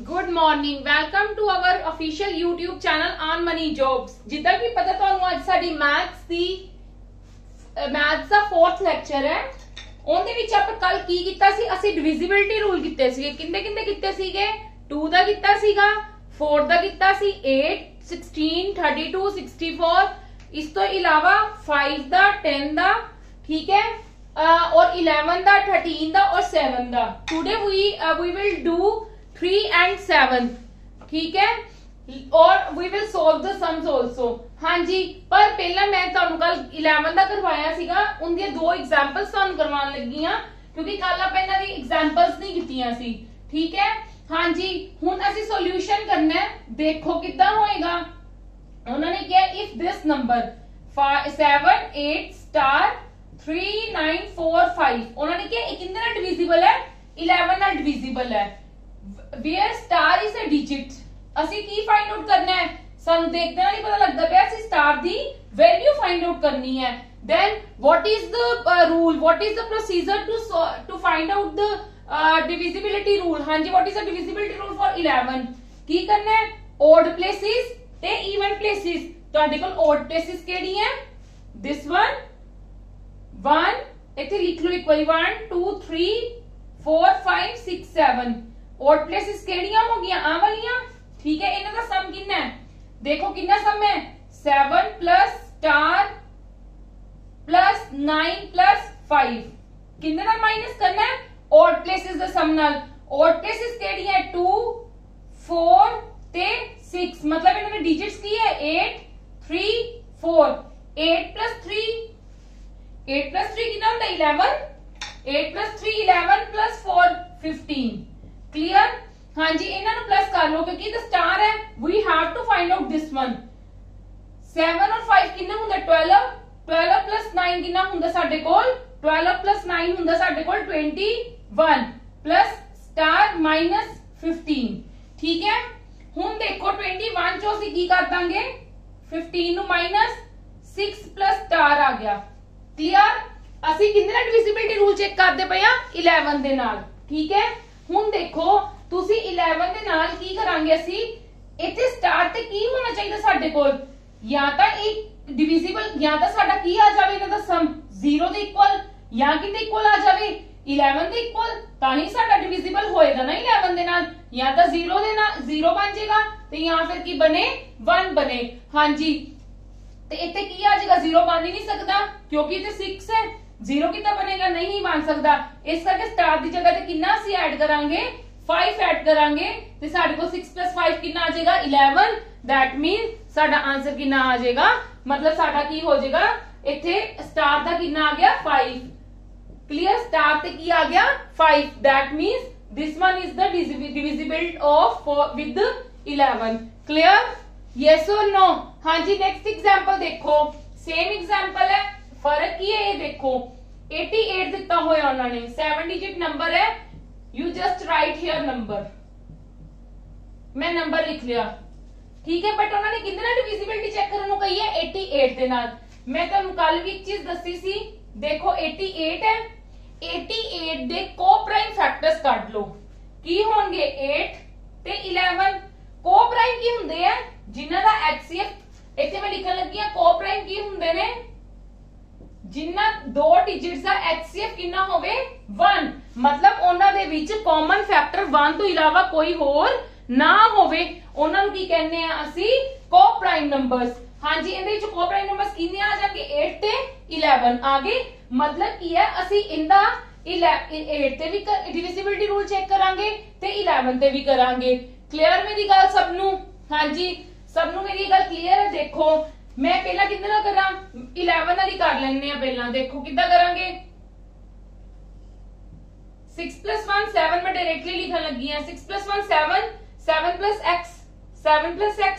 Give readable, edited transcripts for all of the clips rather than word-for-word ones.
Good morning, welcome to our official YouTube channel on money jobs. जिदा कि पता ਤੁਹਾਨੂੰ ਅੱਜ ਸਾਡੀ ਮੈਥਸ ਦਾ 4th ਲੈਕਚਰ ਹੈ। ਉਹਦੇ ਵਿੱਚ ਆਪਾਂ ਕੱਲ ਕੀ ਕੀਤਾ ਸੀ, ਅਸੀਂ ਡਿਵੀਜ਼ਿਬਿਲਟੀ ਰੂਲ ਕੀਤੇ ਸੀਗੇ। ਕਿੰਨੇ ਕਿੰਨੇ ਕੀਤੇ ਸੀਗੇ? 2 ਦਾ ਕੀਤਾ ਸੀਗਾ, 4 ਦਾ ਕੀਤਾ ਸੀ, 8 16 32 64। ਇਸ ਤੋਂ ਇਲਾਵਾ 5 ਦਾ, 10 ਦਾ, ठीक है, और 11 ਦਾ, 13 ਦਾ और 7 ਦਾ। Today we will do 3 and 7, ठीक है, और we will solve the sums also। हाँ जी, पर पहला मैं ਤੁਹਾਨੂੰ ਕੱਲ 11 ਦਾ ਕਰਵਾਇਆ ਸੀਗਾ, ਉਹਦੀਆਂ 2 ਐਗਜ਼ਾਮਪਲਸ ਤੁਹਾਨੂੰ ਕਰਵਾਉਣ ਲੱਗੀ ਆ, ਕਿਉਂਕਿ ਕੱਲ ਆਪਾਂ ਇਹਨਾਂ ਦੀ ਐਗਜ਼ਾਮਪਲਸ ਨਹੀਂ ਕੀਤੀਆਂ ਸੀ। ਠੀਕ ਹੈ, हाँ जी, ਹੁਣ ਅਸੀਂ ਸੋਲੂਸ਼ਨ ਕਰਨਾ ਹੈ। ਦੇਖੋ ਕਿੱਦਾਂ ਹੋਏਗਾ। ਉਹਨਾਂ ਨੇ ਕਿਹਾ if this number 7 8 star 3 9 4 5, ਉਹਨਾਂ ਨੇ ਕਿਹਾ ਇਹ ਕਿੰਨੇ ਨਾਲ ਡਿਵੀਜ਼ੀਬਲ ਹੈ? 11 ਨਾਲ ਡਿਵੀਜ਼ੀਬਲ ਹੈ। where star is a digit, ਅਸੀਂ ਕੀ ਫਾਈਂਡ ਆਊਟ ਕਰਨਾ ਹੈ? ਸਾਨੂੰ ਦੇਖਦੇ ਨਾਲ ਹੀ ਪਤਾ ਲੱਗਦਾ ਪਿਆ, ਅਸੀਂ ਸਟਾਰ ਦੀ ਵੈਲਿਊ ਫਾਈਂਡ ਆਊਟ ਕਰਨੀ ਹੈ। then what is the rule, what is the procedure to find out the divisibility rule? हाँ जी, what is the divisibility rule for 11? ਕੀ ਕਰਨਾ ਹੈ? odd places ਤੇ even places। ਤੁਹਾਡੇ ਕੋਲ odd places ਕਿਹੜੀ ਹੈ? this one 1, ਇੱਥੇ ਲਿਖ ਲਓ ਇੱਕ ਵਾਰੀ 1 2 3 4 5 6 7। odd places ਕਿਹੜੀਆਂ ਹੋ ਗਈਆਂ? ਆ ਵਾਲੀਆਂ। ਠੀਕ ਹੈ, ਇਹਨਾਂ ਦਾ ਸਮ ਕਿੰਨਾ ਹੈ? ਦੇਖੋ ਕਿੰਨਾ ਸਮ ਹੈ? 7 plus star plus 9 plus 5। ਕਿੰਨੇ ਨਾਲ ਮਾਈਨਸ ਕਰਨਾ ਹੈ? odd places ਦਾ ਸਮ ਨਾਲ। odd places ਕਿਹੜੀਆਂ ਹੈ? 2 4 ਤੇ 6। ਮਤਲਬ ਇਹਨਾਂ ਦੇ ਡਿਜਿਟਸ ਕੀ ਹੈ? 8 3 4। 8 plus 3 ਕਿੰਨਾ ਹੁੰਦਾ? 11। 8 plus 3 11 plus 4 15। क्लियर? हाँ जी, इन्हां नूं प्लस कर लो क्योंकि ये स्टार है। We have to find out this one. 7 और 5 कितना हुंदा? 12। 12 plus 9 कितना हुंदा साडे कोल? 12 plus 9 हुंदा साडे कोल 21 प्लस स्टार माइनस 15। ठीक है, हुण देखो 21 चो असीं की कर दांगे? 15 नूं माइनस 6 प्लस स्टार आ गया। क्लियर? ਅਸੀਂ ਕਿੰਨੇ ਨਾਲ ਡਿਵੀਜ਼ਿਬਿਲਟੀ ਰੂਲ ਚੈੱਕ ਕਰਦੇ ਪਏ ਆ? 11 ਦੇ ਨਾਲ। ਠੀਕ ਹੈ, ਹੁਣ ਦੇਖੋ ਤੁਸੀਂ 11 ਦੇ ਨਾਲ ਕੀ ਕਰਾਂਗੇ? ਅਸੀਂ ਇੱਥੇ ਸਟਾਰ ਤੇ ਕੀ ਹੋਣਾ ਚਾਹੀਦਾ ਸਾਡੇ ਕੋਲ? ਜਾਂ ਤਾਂ ਇਹ ਡਿਵੀਜ਼ੀਬਲ, ਜਾਂ ਤਾਂ ਸਾਡਾ ਕੀ ਆ ਜਾਵੇ ਇਹਨਾਂ ਦਾ ਸਮ 0 ਦੇ ਇਕੁਅਲ, ਜਾਂ ਕਿਤੇ ਇਕੁਅਲ ਆ ਜਾਵੇ 11 ਦੇ ਇਕੁਅਲ, ਤਾਂ ਹੀ ਸਾਡਾ ਡਿਵੀਜ਼ੀਬਲ ਹੋਏਗਾ ਨਾ 11 ਦੇ ਨਾਲ। ਜਾਂ ਤਾਂ 0 ਦੇ ਨਾਲ 0 ਬਣ ਜਾਏਗਾ ਤੇ ਜਾਂ ਫਿਰ ਕੀ ਬਣੇ? 1 ਬਣੇ। ਹਾਂਜੀ, ਤੇ ਇੱਥੇ ਕੀ ਆ ਜਾਏਗਾ? 0 ਬਣ ਹੀ ਨਹੀਂ ਸਕਦਾ ਕਿਉਂਕਿ ਇੱਥੇ 6 ਹੈ। 0 कितना बनेगा? नहीं बन सकता। इस करके स्टार की जगह ते कितना सी ऐड करांगे? 5 ऐड करांगे ते साडे को 6 plus 5 कितना आ जाएगा? 11। दैट मीन साडा आंसर कितना आ जाएगा? मतलब साडा की हो जाएगा? इथे स्टार दा कितना आ गया? 5। क्लियर? स्टार ते की आ गया? 5। That means this one is the divisible of with 11। Clear? Yes और नो? हाँ जी, नेक्स्ट एग्जांपल देखो। सेम एग्जांपल है, फर्क की है ये देखो। 88 दिता होया उन्होंने, 7 डिजिट नंबर है। You just right here number, मैं नंबर लिख लिया। ठीक है, बट उन्होंने कितने डिविजिबिलिटी चेक करने को कही है? 88 दे नाल। मैं तुहानू कल भी एक चीज दसी सी, देखो 88 है, 88 दे को प्राइम फैक्टर्स कढ लो। की होणगे? 8 ते 11। को प्राइम की हुंदे है? जिन्हां दा एचसीएफ इत्थे मैं लिखण लगी हां। को प्राइम की हुंदे ने? जिन्ना 2 डिजिट्स ਦਾ HCF कितना होवे? 1। मतलब ਉਹਨਾਂ ਦੇ ਵਿੱਚ ਕਾਮਨ ਫੈਕਟਰ 1 ਤੋਂ ਇਲਾਵਾ ਕੋਈ ਹੋਰ ਨਾ ਹੋਵੇ। ਉਹਨਾਂ ਨੂੰ ਕੀ ਕਹਿੰਦੇ ਆ ਅਸੀਂ? ਕੋ ਪ੍ਰਾਈਮ ਨੰਬਰਸ। ਹਾਂਜੀ, ਇਹਦੇ ਵਿੱਚ ਕੋ ਪ੍ਰਾਈਮ ਨੰਬਰਸ ਕਿੰਨੇ ਆ ਜਾਣਗੇ? 8 ਤੇ 11 ਆ ਗਏ। ਮਤਲਬ ਕੀ ਹੈ? ਅਸੀਂ ਇਹਦਾ 8 ਤੇ ਵੀ ਡਿਵੀਜ਼ਿਬਿਲਟੀ ਰੂਲ ਚੈੱਕ ਕਰਾਂਗੇ ਤੇ 11 ਤੇ ਵੀ ਕਰਾਂਗੇ। ਕਲੀਅਰ ਮੇਰੀ ਗੱਲ ਸਭ ਨੂੰ? ਹਾਂਜੀ, ਸਭ ਨੂੰ ਮੇਰੀ ਗੱਲ ਕਲੀਅਰ ਹੈ? ਦੇਖੋ मैं पहला कितने ना करा? 11 वाली कर लेने पहला। देखो कितना करांगे? 6 plus 1 7 में डायरेक्टली लिखने लगी है। 6 plus 1 7, 7 plus x, 7 plus x,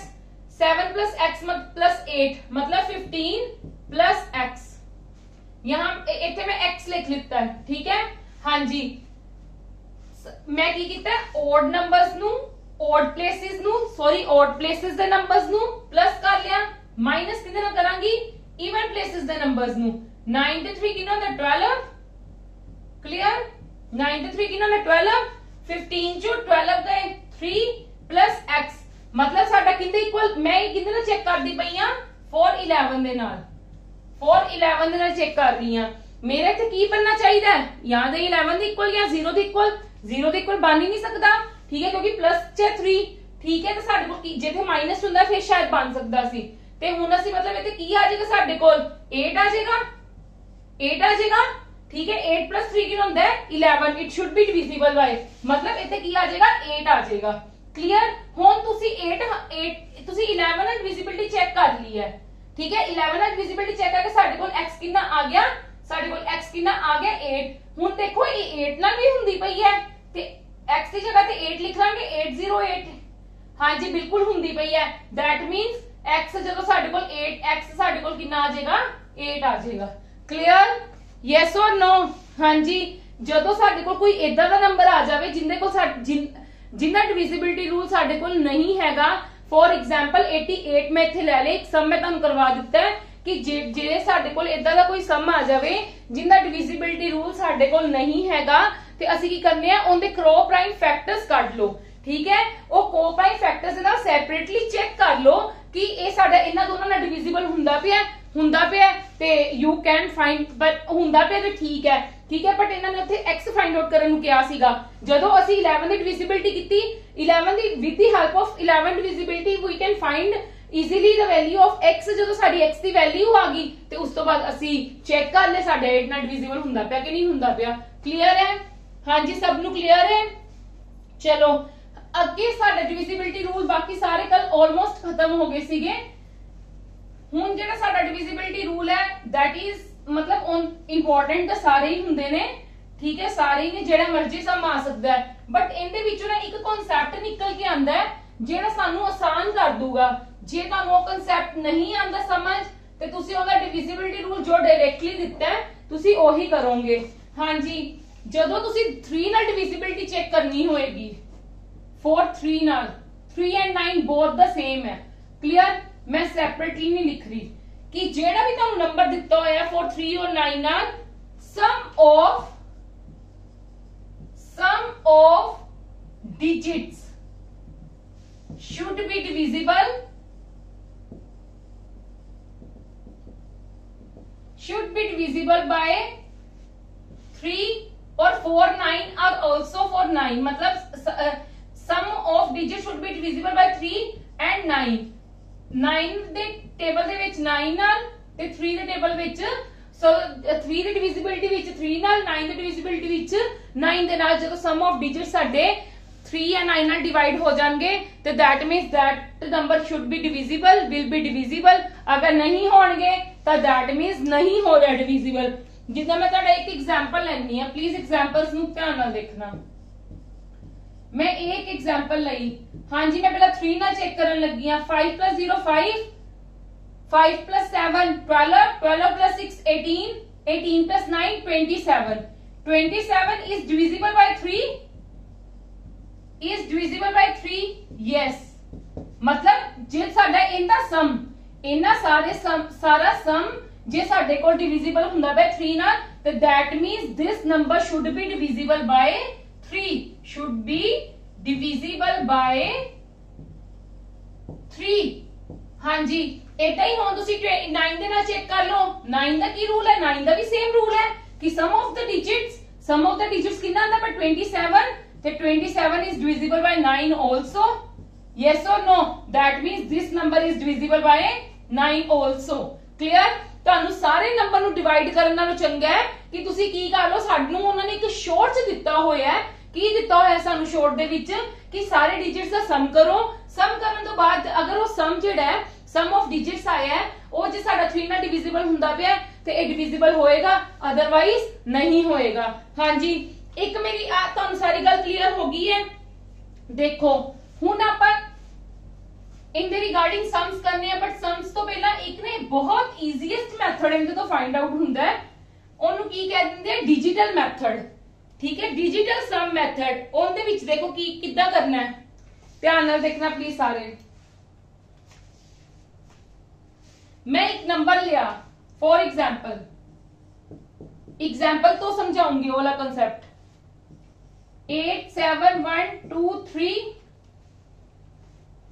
7 plus x plus 8 मतलब 15 plus x। यहाँ इतने में x लिख लेता है। ठीक है, हाँ जी, मैं की किया? odd numbers नू, odd places नू, सॉरी odd places दे numbers नू प्लस कर लिया, माइनस कितने ना करांगी? इवन प्लेसेस दे नंबर्स नु। 9 ते 3 कितना होता? 12। क्लियर? 9 ते 3 कितना होता? 12। 15 चो 12 गए 3 प्लस x मतलब साडा किंदे इक्वल, मैं किंदे नाल चेक करदी पई हां 4 11 दे नाल, 4 11 दे नाल चेक कर रही हां। मेरे इत्थे की बनना चाहिए या तो 11 दे इक्वल या 0 दे इक्वल, 0 दे इक्वल बन ही नहीं सकता, ठीक है, क्योंकि प्लस च 3, ठीक है, तो साडे कोल जिथे माइनस हुंदा फिर शायद बन सकदा सी, ते हुण असि मतलब इत्थे की आ जाएगा साडे कोल 8 आ जाएगा, 8 आ जाएगा, ठीक है। 8 प्लस 3 कितना होता है 11, it should be divisible bye, मतलब इत्थे की आ जाएगा 8 आ जाएगा। क्लियर, हुण तुसी 8 तुसी 11 ਨਾਲ डिविजिबिलिटी चेक कर ली है, ठीक है। 11 ਨਾਲ डिविजिबिलिटी चेक करके साडे कोल x कितना आ गया, साडे कोल x कितना आ गया 8। हुण देखो ये 8 ਨਾਲ भी हुंदी पई है ते x की जगह ते 8 लिख लांगे 808, हां जी बिल्कुल हुंदी पई है। दैट मींस x जदों साडे कोल 8 x साडे कोल कितना आ जाएगा 8 आ जाएगा। क्लियर, यस और नो, हां जी। जदों साडे कोल कोई इदां दा नंबर आ जावे जिंदे कोल जिन्ना डिविजिबिलिटी रूल साडे कोल नहीं हैगा, फॉर एग्जांपल 88 मैं इत्थे ले ले, एक सम मैं तुहानू करवा दिता है कि जे साडे कोल इदां दा कोई सम आ जावे जिंदा डिविजिबिलिटी रूल साडे कोल नहीं हैगा ते असि की करने आ ओंदे क्रॉ प्राइम फैक्टर्स कढ लो, ठीक है। ओ को प्राइम फैक्टर्स दे नाल सेपरेटली चेक कर लो कि ए साडा इन्हां दोनां नाल डिविजिबल हुंदा पिया ते यू कैन फाइंड, बट हुंदा पिया ते ठीक है, ठीक है, बट इन्हां ने उत्थे x फाइंड आउट करन नूं किहा सीगा। जदों असि 11 दी डिविजिबिलिटी कीती, 11 दी with the help of 11 divisibility we can find easily the value of x। जदों साडी x दी वैल्यू आ गई ते उस तो बाद असि चेक कर ले साडा 8 नाल डिविजिबल हुंदा पिया कि नहीं हुंदा पिया। क्लियर है, हां जी, सब नूं क्लियर है। चलो अगे साडा डिविजिबिलिटी रूल बाकी सारे कल ऑलमोस्ट खत्म हो गए सीगे। हुण जेड़ा साडा डिविजिबिलिटी रूल है दैट इज मतलब इंपॉर्टेंट तो सारे ही हुंदे ने, ठीक है, सारे ही ने, जेड़ा मर्जी सम आ सकदा है, बट इनदे विचों ना एक कांसेप्ट निकल के आंदा है जेड़ा सानू आसान कर दूगा। जे तुहानू वो कांसेप्ट नहीं आंदा समझ ते तुसी ओहदा डिविजिबिलिटी रूल जो डायरेक्टली दिता है तुसी ओही करोगे। हां जी, जदों तुसी 3 नाल डिविजिबिलिटी चेक करनी होएगी, 4 3 नाल, 3 एंड 9 बोथ द सेम है। क्लियर, मैं सेपरेटली नहीं लिख रही कि जेड़ा भी तुहानू नंबर दिता होया फॉर 3 और 9 नाल sum of digits should be divisible by 3 और 4 9 are also for 9, मतलब sum of digits should be divisible by 3 and 9। 9 ਦੇ ਟੇਬਲ ਦੇ ਵਿੱਚ 9 ਨਾਲ ਤੇ 3 ਦੇ ਟੇਬਲ ਵਿੱਚ, ਸੋ 3 ਦੀ ਡਿਵੀਜ਼ਿਬਿਲਟੀ ਵਿੱਚ 3 ਨਾਲ, 9 ਦੀ ਡਿਵੀਜ਼ਿਬਿਲਟੀ ਵਿੱਚ 9 ਦੇ ਨਾਲ ਜਦੋਂ ਸਮ ਆਫ ਡਿਜਿਟਸ ਸਾਡੇ 3 या 9 ਨਾਲ डिवाइड हो जाएंगे तो that means that number should be divisible, will be divisible. अगर नहीं होंगे तो दैट मींस नहीं हो रहा डिविजिबल। जिदा मैं तुहाडा एक एग्जांपल लेनी है, प्लीज एग्जांपल्स नूं ध्यान नाल देखना। मैं एक एग्जांपल लई, हां जी, मैं पहला 3 नाल चेक करन लगी हां। 5 + 0 5, 5 + 7 12, 12 + 6 18, 18 + 9 27, 27 is divisible by 3, is divisible by 3, yes। मतलब जे साडा इनदा सम, इना सारा सम जे साडे कोल डिविजिबल हुंदा है 3 नाल, तो that means this number should be divisible bye 3, should be divisible bye 3। हां जी, इदा ही हुण तुसी 9 दे नाल चेक कर लो। 9 दा की रूल है, 9 दा भी सेम रूल है कि सम ऑफ द डिजिट्स कितना आंदा पर 27, तो 27 is divisible by 9 also, yes or no, that means this number is divisible by 9 also। Clear, ਤੁਹਾਨੂੰ ਸਾਰੇ ਨੰਬਰ ਨੂੰ ਡਿਵਾਈਡ ਕਰਨ ਨਾਲੋਂ ਚੰਗਾ ਹੈ ਕਿ ਤੁਸੀਂ ਕੀ ਕਰ ਲਓ, ਸਾਨੂੰ ਉਹਨਾਂ ਨੇ ਇੱਕ ਸ਼ੋਰਟ ਚ ਦਿੱਤਾ ਹੋਇਆ ਹੈ। ਕੀ ਦਿੱਤਾ ਹੋਇਆ ਸਾਨੂੰ ਸ਼ੋਰਟ ਦੇ ਵਿੱਚ ਕਿ ਸਾਰੇ ਡਿਜਿਟਸ ਦਾ ਸਮ ਕਰੋ। ਸਮ ਕਰਨ ਤੋਂ ਬਾਅਦ ਅਗਰ ਉਹ ਸਮ ਜਿਹੜਾ ਹੈ ਸਮ ਆਫ ਡਿਜਿਟਸ ਆਇਆ ਹੈ ਉਹ ਜੇ ਸਾਡਾ 3 ਨਾਲ ਡਿਵੀਜ਼ੀਬਲ ਹੁੰਦਾ ਪਿਆ ਤੇ ਇਹ ਡਿਵੀਜ਼ੀਬਲ ਹੋਏਗਾ, ਅਦਰਵਾਈਜ਼ ਨਹੀਂ ਹੋਏਗਾ। ਹਾਂਜੀ, ਇੱਕ ਮੇਰੀ ਤੁਹਾਨੂੰ ਸਾਰੀ ਗੱਲ ਕਲੀਅਰ ਹੋ ਗਈ ਹੈ। ਦੇਖੋ ਹੁਣ ਆਪਾਂ इनके रिगार्डिंग सम्स करने हैं, बट सम्स तो पहला एक ने बहुत ईजीएस्ट मैथड इनके तो फाइंड आउट हुंदा है, ओनू की कह दिंदे हैं डिजिटल मैथड। ठीक है, डिजिटल सम मैथड। ओंदे विच देखो की किद्दां करना है, ध्यान नाल देखना प्लीज सारे। मैं एक नंबर लिया फॉर एग्जाम्पल तो समझाऊंगी वाला कंसेप्ट। 8 7 1 2 3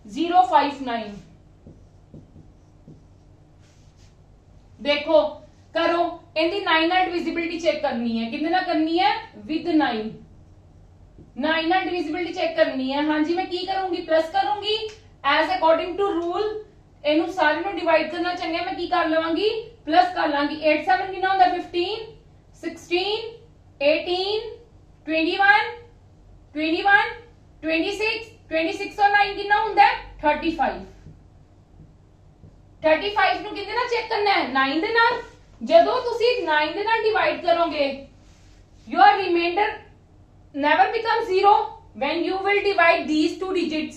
059। देखो करो, इनकी 9 नाल डिविजिबिलिटी चेक करनी है, कितने ना करनी है, विद 9 नाल डिविजिबिलिटी चेक करनी है। हाँ जी, मैं की करूंगी, प्लस करूंगी एज अकॉर्डिंग टू रूल, इनू सारे नु डिवाइड करना चंगा, मैं की कर लवांगी, प्लस कर लांगी। 8 7 कितना होंदा, 15 16 18 21 21 26 26 और 9 कितना होंदा है, 35। 35 ਨੂੰ ਕਿੰਨੇ ਨਾਲ ਚੈੱਕ ਕਰਨਾ ਹੈ, 9 ਦੇ ਨਾਲ। ਜਦੋਂ ਤੁਸੀਂ 9 ਦੇ ਨਾਲ ਡਿਵਾਈਡ ਕਰੋਗੇ, your remainder never becomes 0 when you will divide these two digits।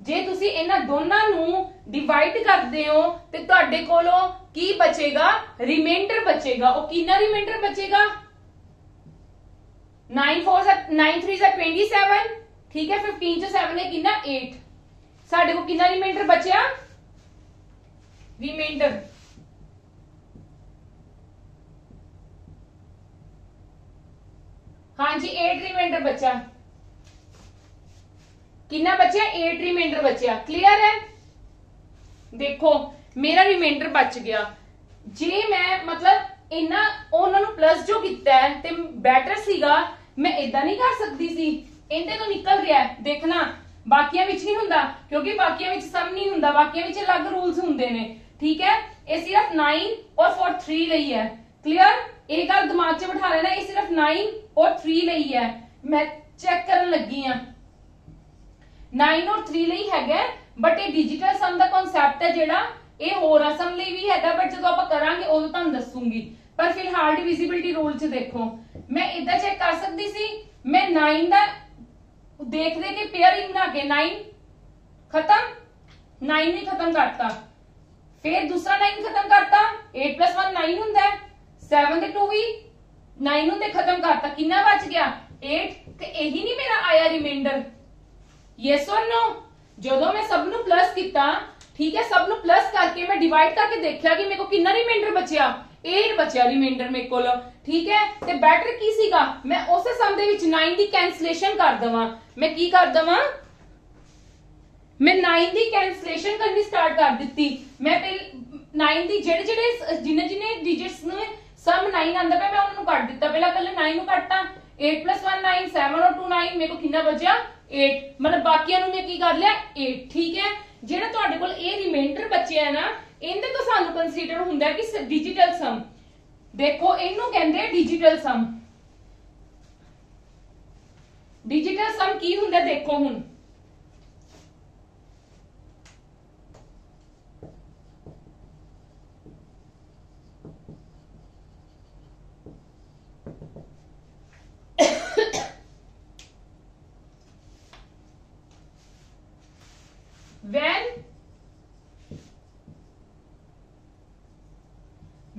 ਜੇ ਤੁਸੀਂ ਇਹਨਾਂ ਦੋਨਾਂ ਨੂੰ ਡਿਵਾਈਡ ਕਰਦੇ ਹੋ ਤੇ ਤੁਹਾਡੇ ਕੋਲੋਂ ਕੀ ਬਚੇਗਾ, ਰਿਮਾਈਂਡਰ ਬਚੇਗਾ। ਉਹ ਕਿੰਨਾ ਰਿਮਾਈਂਡਰ ਬਚੇਗਾ, 9 3 27, ठीक है, 15 ਚ 7 ਹੈ ਕਿੰਨਾ, 8। ਸਾਡੇ ਕੋਲ ਕਿੰਨਾ ਰਿਮਾਈਂਡਰ ਬਚਿਆ, रिमाइंडर, हाँ जी 8 रिमाइंडर बचा, कितना बचा, 8 रिमाइंडर बचा। क्लियर है, देखो मेरा रिमाइंडर बच गया। जे मैं मतलब इना उन्होंने प्लस जो किया है ते बैटर सीगा, मैं इदा नहीं कर सकती सी, इनते तो निकल रहा है, देखना बाकियां विच नहीं हुंदा, क्योंकि बाकियां विच सम नहीं हुंदा, बाकियां विच अलग रूल्स हुंदे ने। ठीक है, ये सिर्फ 9 और for 3 ਲਈ है। क्लियर, एक गल दिमाग च बिठा लेना, ये सिर्फ 9 और 3 ਲਈ है। मैं चेक करन लगी हां, 9 और 3 ਲਈ हैगा, बट ये डिजिटल सम दा कांसेप्ट है जेड़ा, ये होर सम ਲਈ भी हैगा, बट जदों आपां करांगे उदों तुहानूं दसूंगी। पर फिलहाल डिविजिबिलिटी रूल च देखो, मैं इदा चेक कर सकती सी, मैं 9 दा देख दे के पेयरिंग बना के 9 खत्म, 9 नहीं खत्म करता, फिर दूसरा 9 खत्म करता, 8 + 1 9 हुंदा है, 7 ते 2 भी 9 हुंदे, खत्म करता, कितना बच गया, 8। ते यही नहीं मेरा आया रिमाइंडर, यस और नो। जदों मैं सब नु प्लस किया, ठीक है, सब नु प्लस करके मैं डिवाइड करके देखा कि मेरे को कितना रिमाइंडर बचिया, 8 बचिया रिमाइंडर मेरे को। ठीक है, ते बेटर की सीगा, मैं उस सम दे विच 9 दी कैंसलेशन कर दवां। मैं की कर दवां, मैं 9 दी कैंसलेशन करनी स्टार्ट कर दी। मैं 9 दी जेड़े जिन्ने डिजिट्स ने सम 9 आंदा पे, मैं उन्होंने कट दिता। पहला पहले 9 नु कटता, 8 + 1 9, 7 और 2 9, मेरे को कितना बचा, 8। मतलब बाकियां नु मैं की कर लिया, 8। ठीक है, जेड़ा तुहाडे कोल ये रिमाइंडर बचे है ना, इनदे तो सानू कंसीडर हुंदा कि डिजिटल सम। देखो इनू कहंदे डिजिटल सम। डिजिटल सम की हुंदा, देखो हुण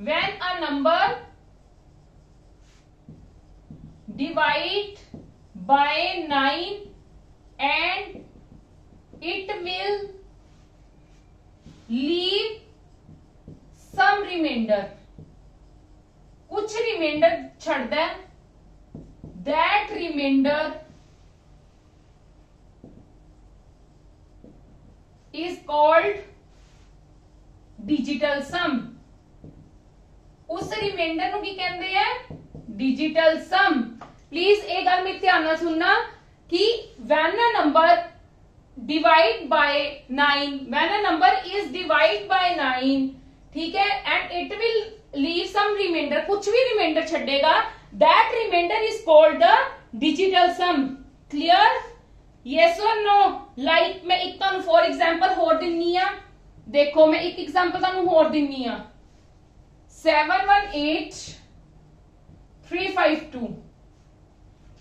when a number divide by 9 and it will leave some remainder, कुछ रिमाइंडर छड़दा है, that remainder is called digital sum। उस रिमाइंडर नु की कहंदे हैं, डिजिटल सम। प्लीज एक गल मेरे ध्यान नाल सुनना कि when a number divide by 9, when a number is divide by 9, ठीक है, and it will leave some remainder, कुछ भी रिमाइंडर छड्डेगा, that remainder is called the digital sum। Clear, yes or no? like मैं एक तुहानू फॉर एग्जांपल होर दिन्नी आ, देखो मैं एक एग्जांपल तुहानू होर दिन्नी आ, 718352।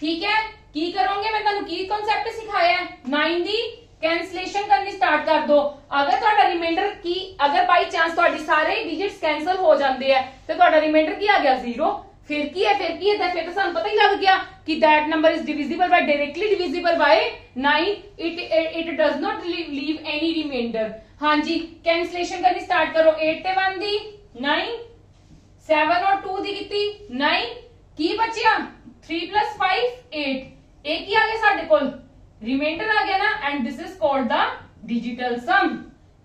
ठीक है, की करोगे, मैं तुहानू की कांसेप्ट सिखाया है, 9 दी कैंसलेशन करनी स्टार्ट कर दो। अगर तुहाडा रिमाइंडर की, अगर बाई चांस तुहाडी सारे डिजिट्स कैंसल हो जाते हैं तो तुहाडा रिमाइंडर की आ गया 0, फिर की है, फिर तो सानू पता ही लग गया कि that number is divisible by, directly divisible by 9, it does not leave any reminder. हाँ जी, कैंसलेशन करनी स्टार्ट करो, 8 ते 1 दी 9, 7 और 2 दी कितनी 9, की बचिया 3 + 5 8, एक ही आ गया साडे कोल, रिमाइंडर आ गया ना, and this is called the digital sum.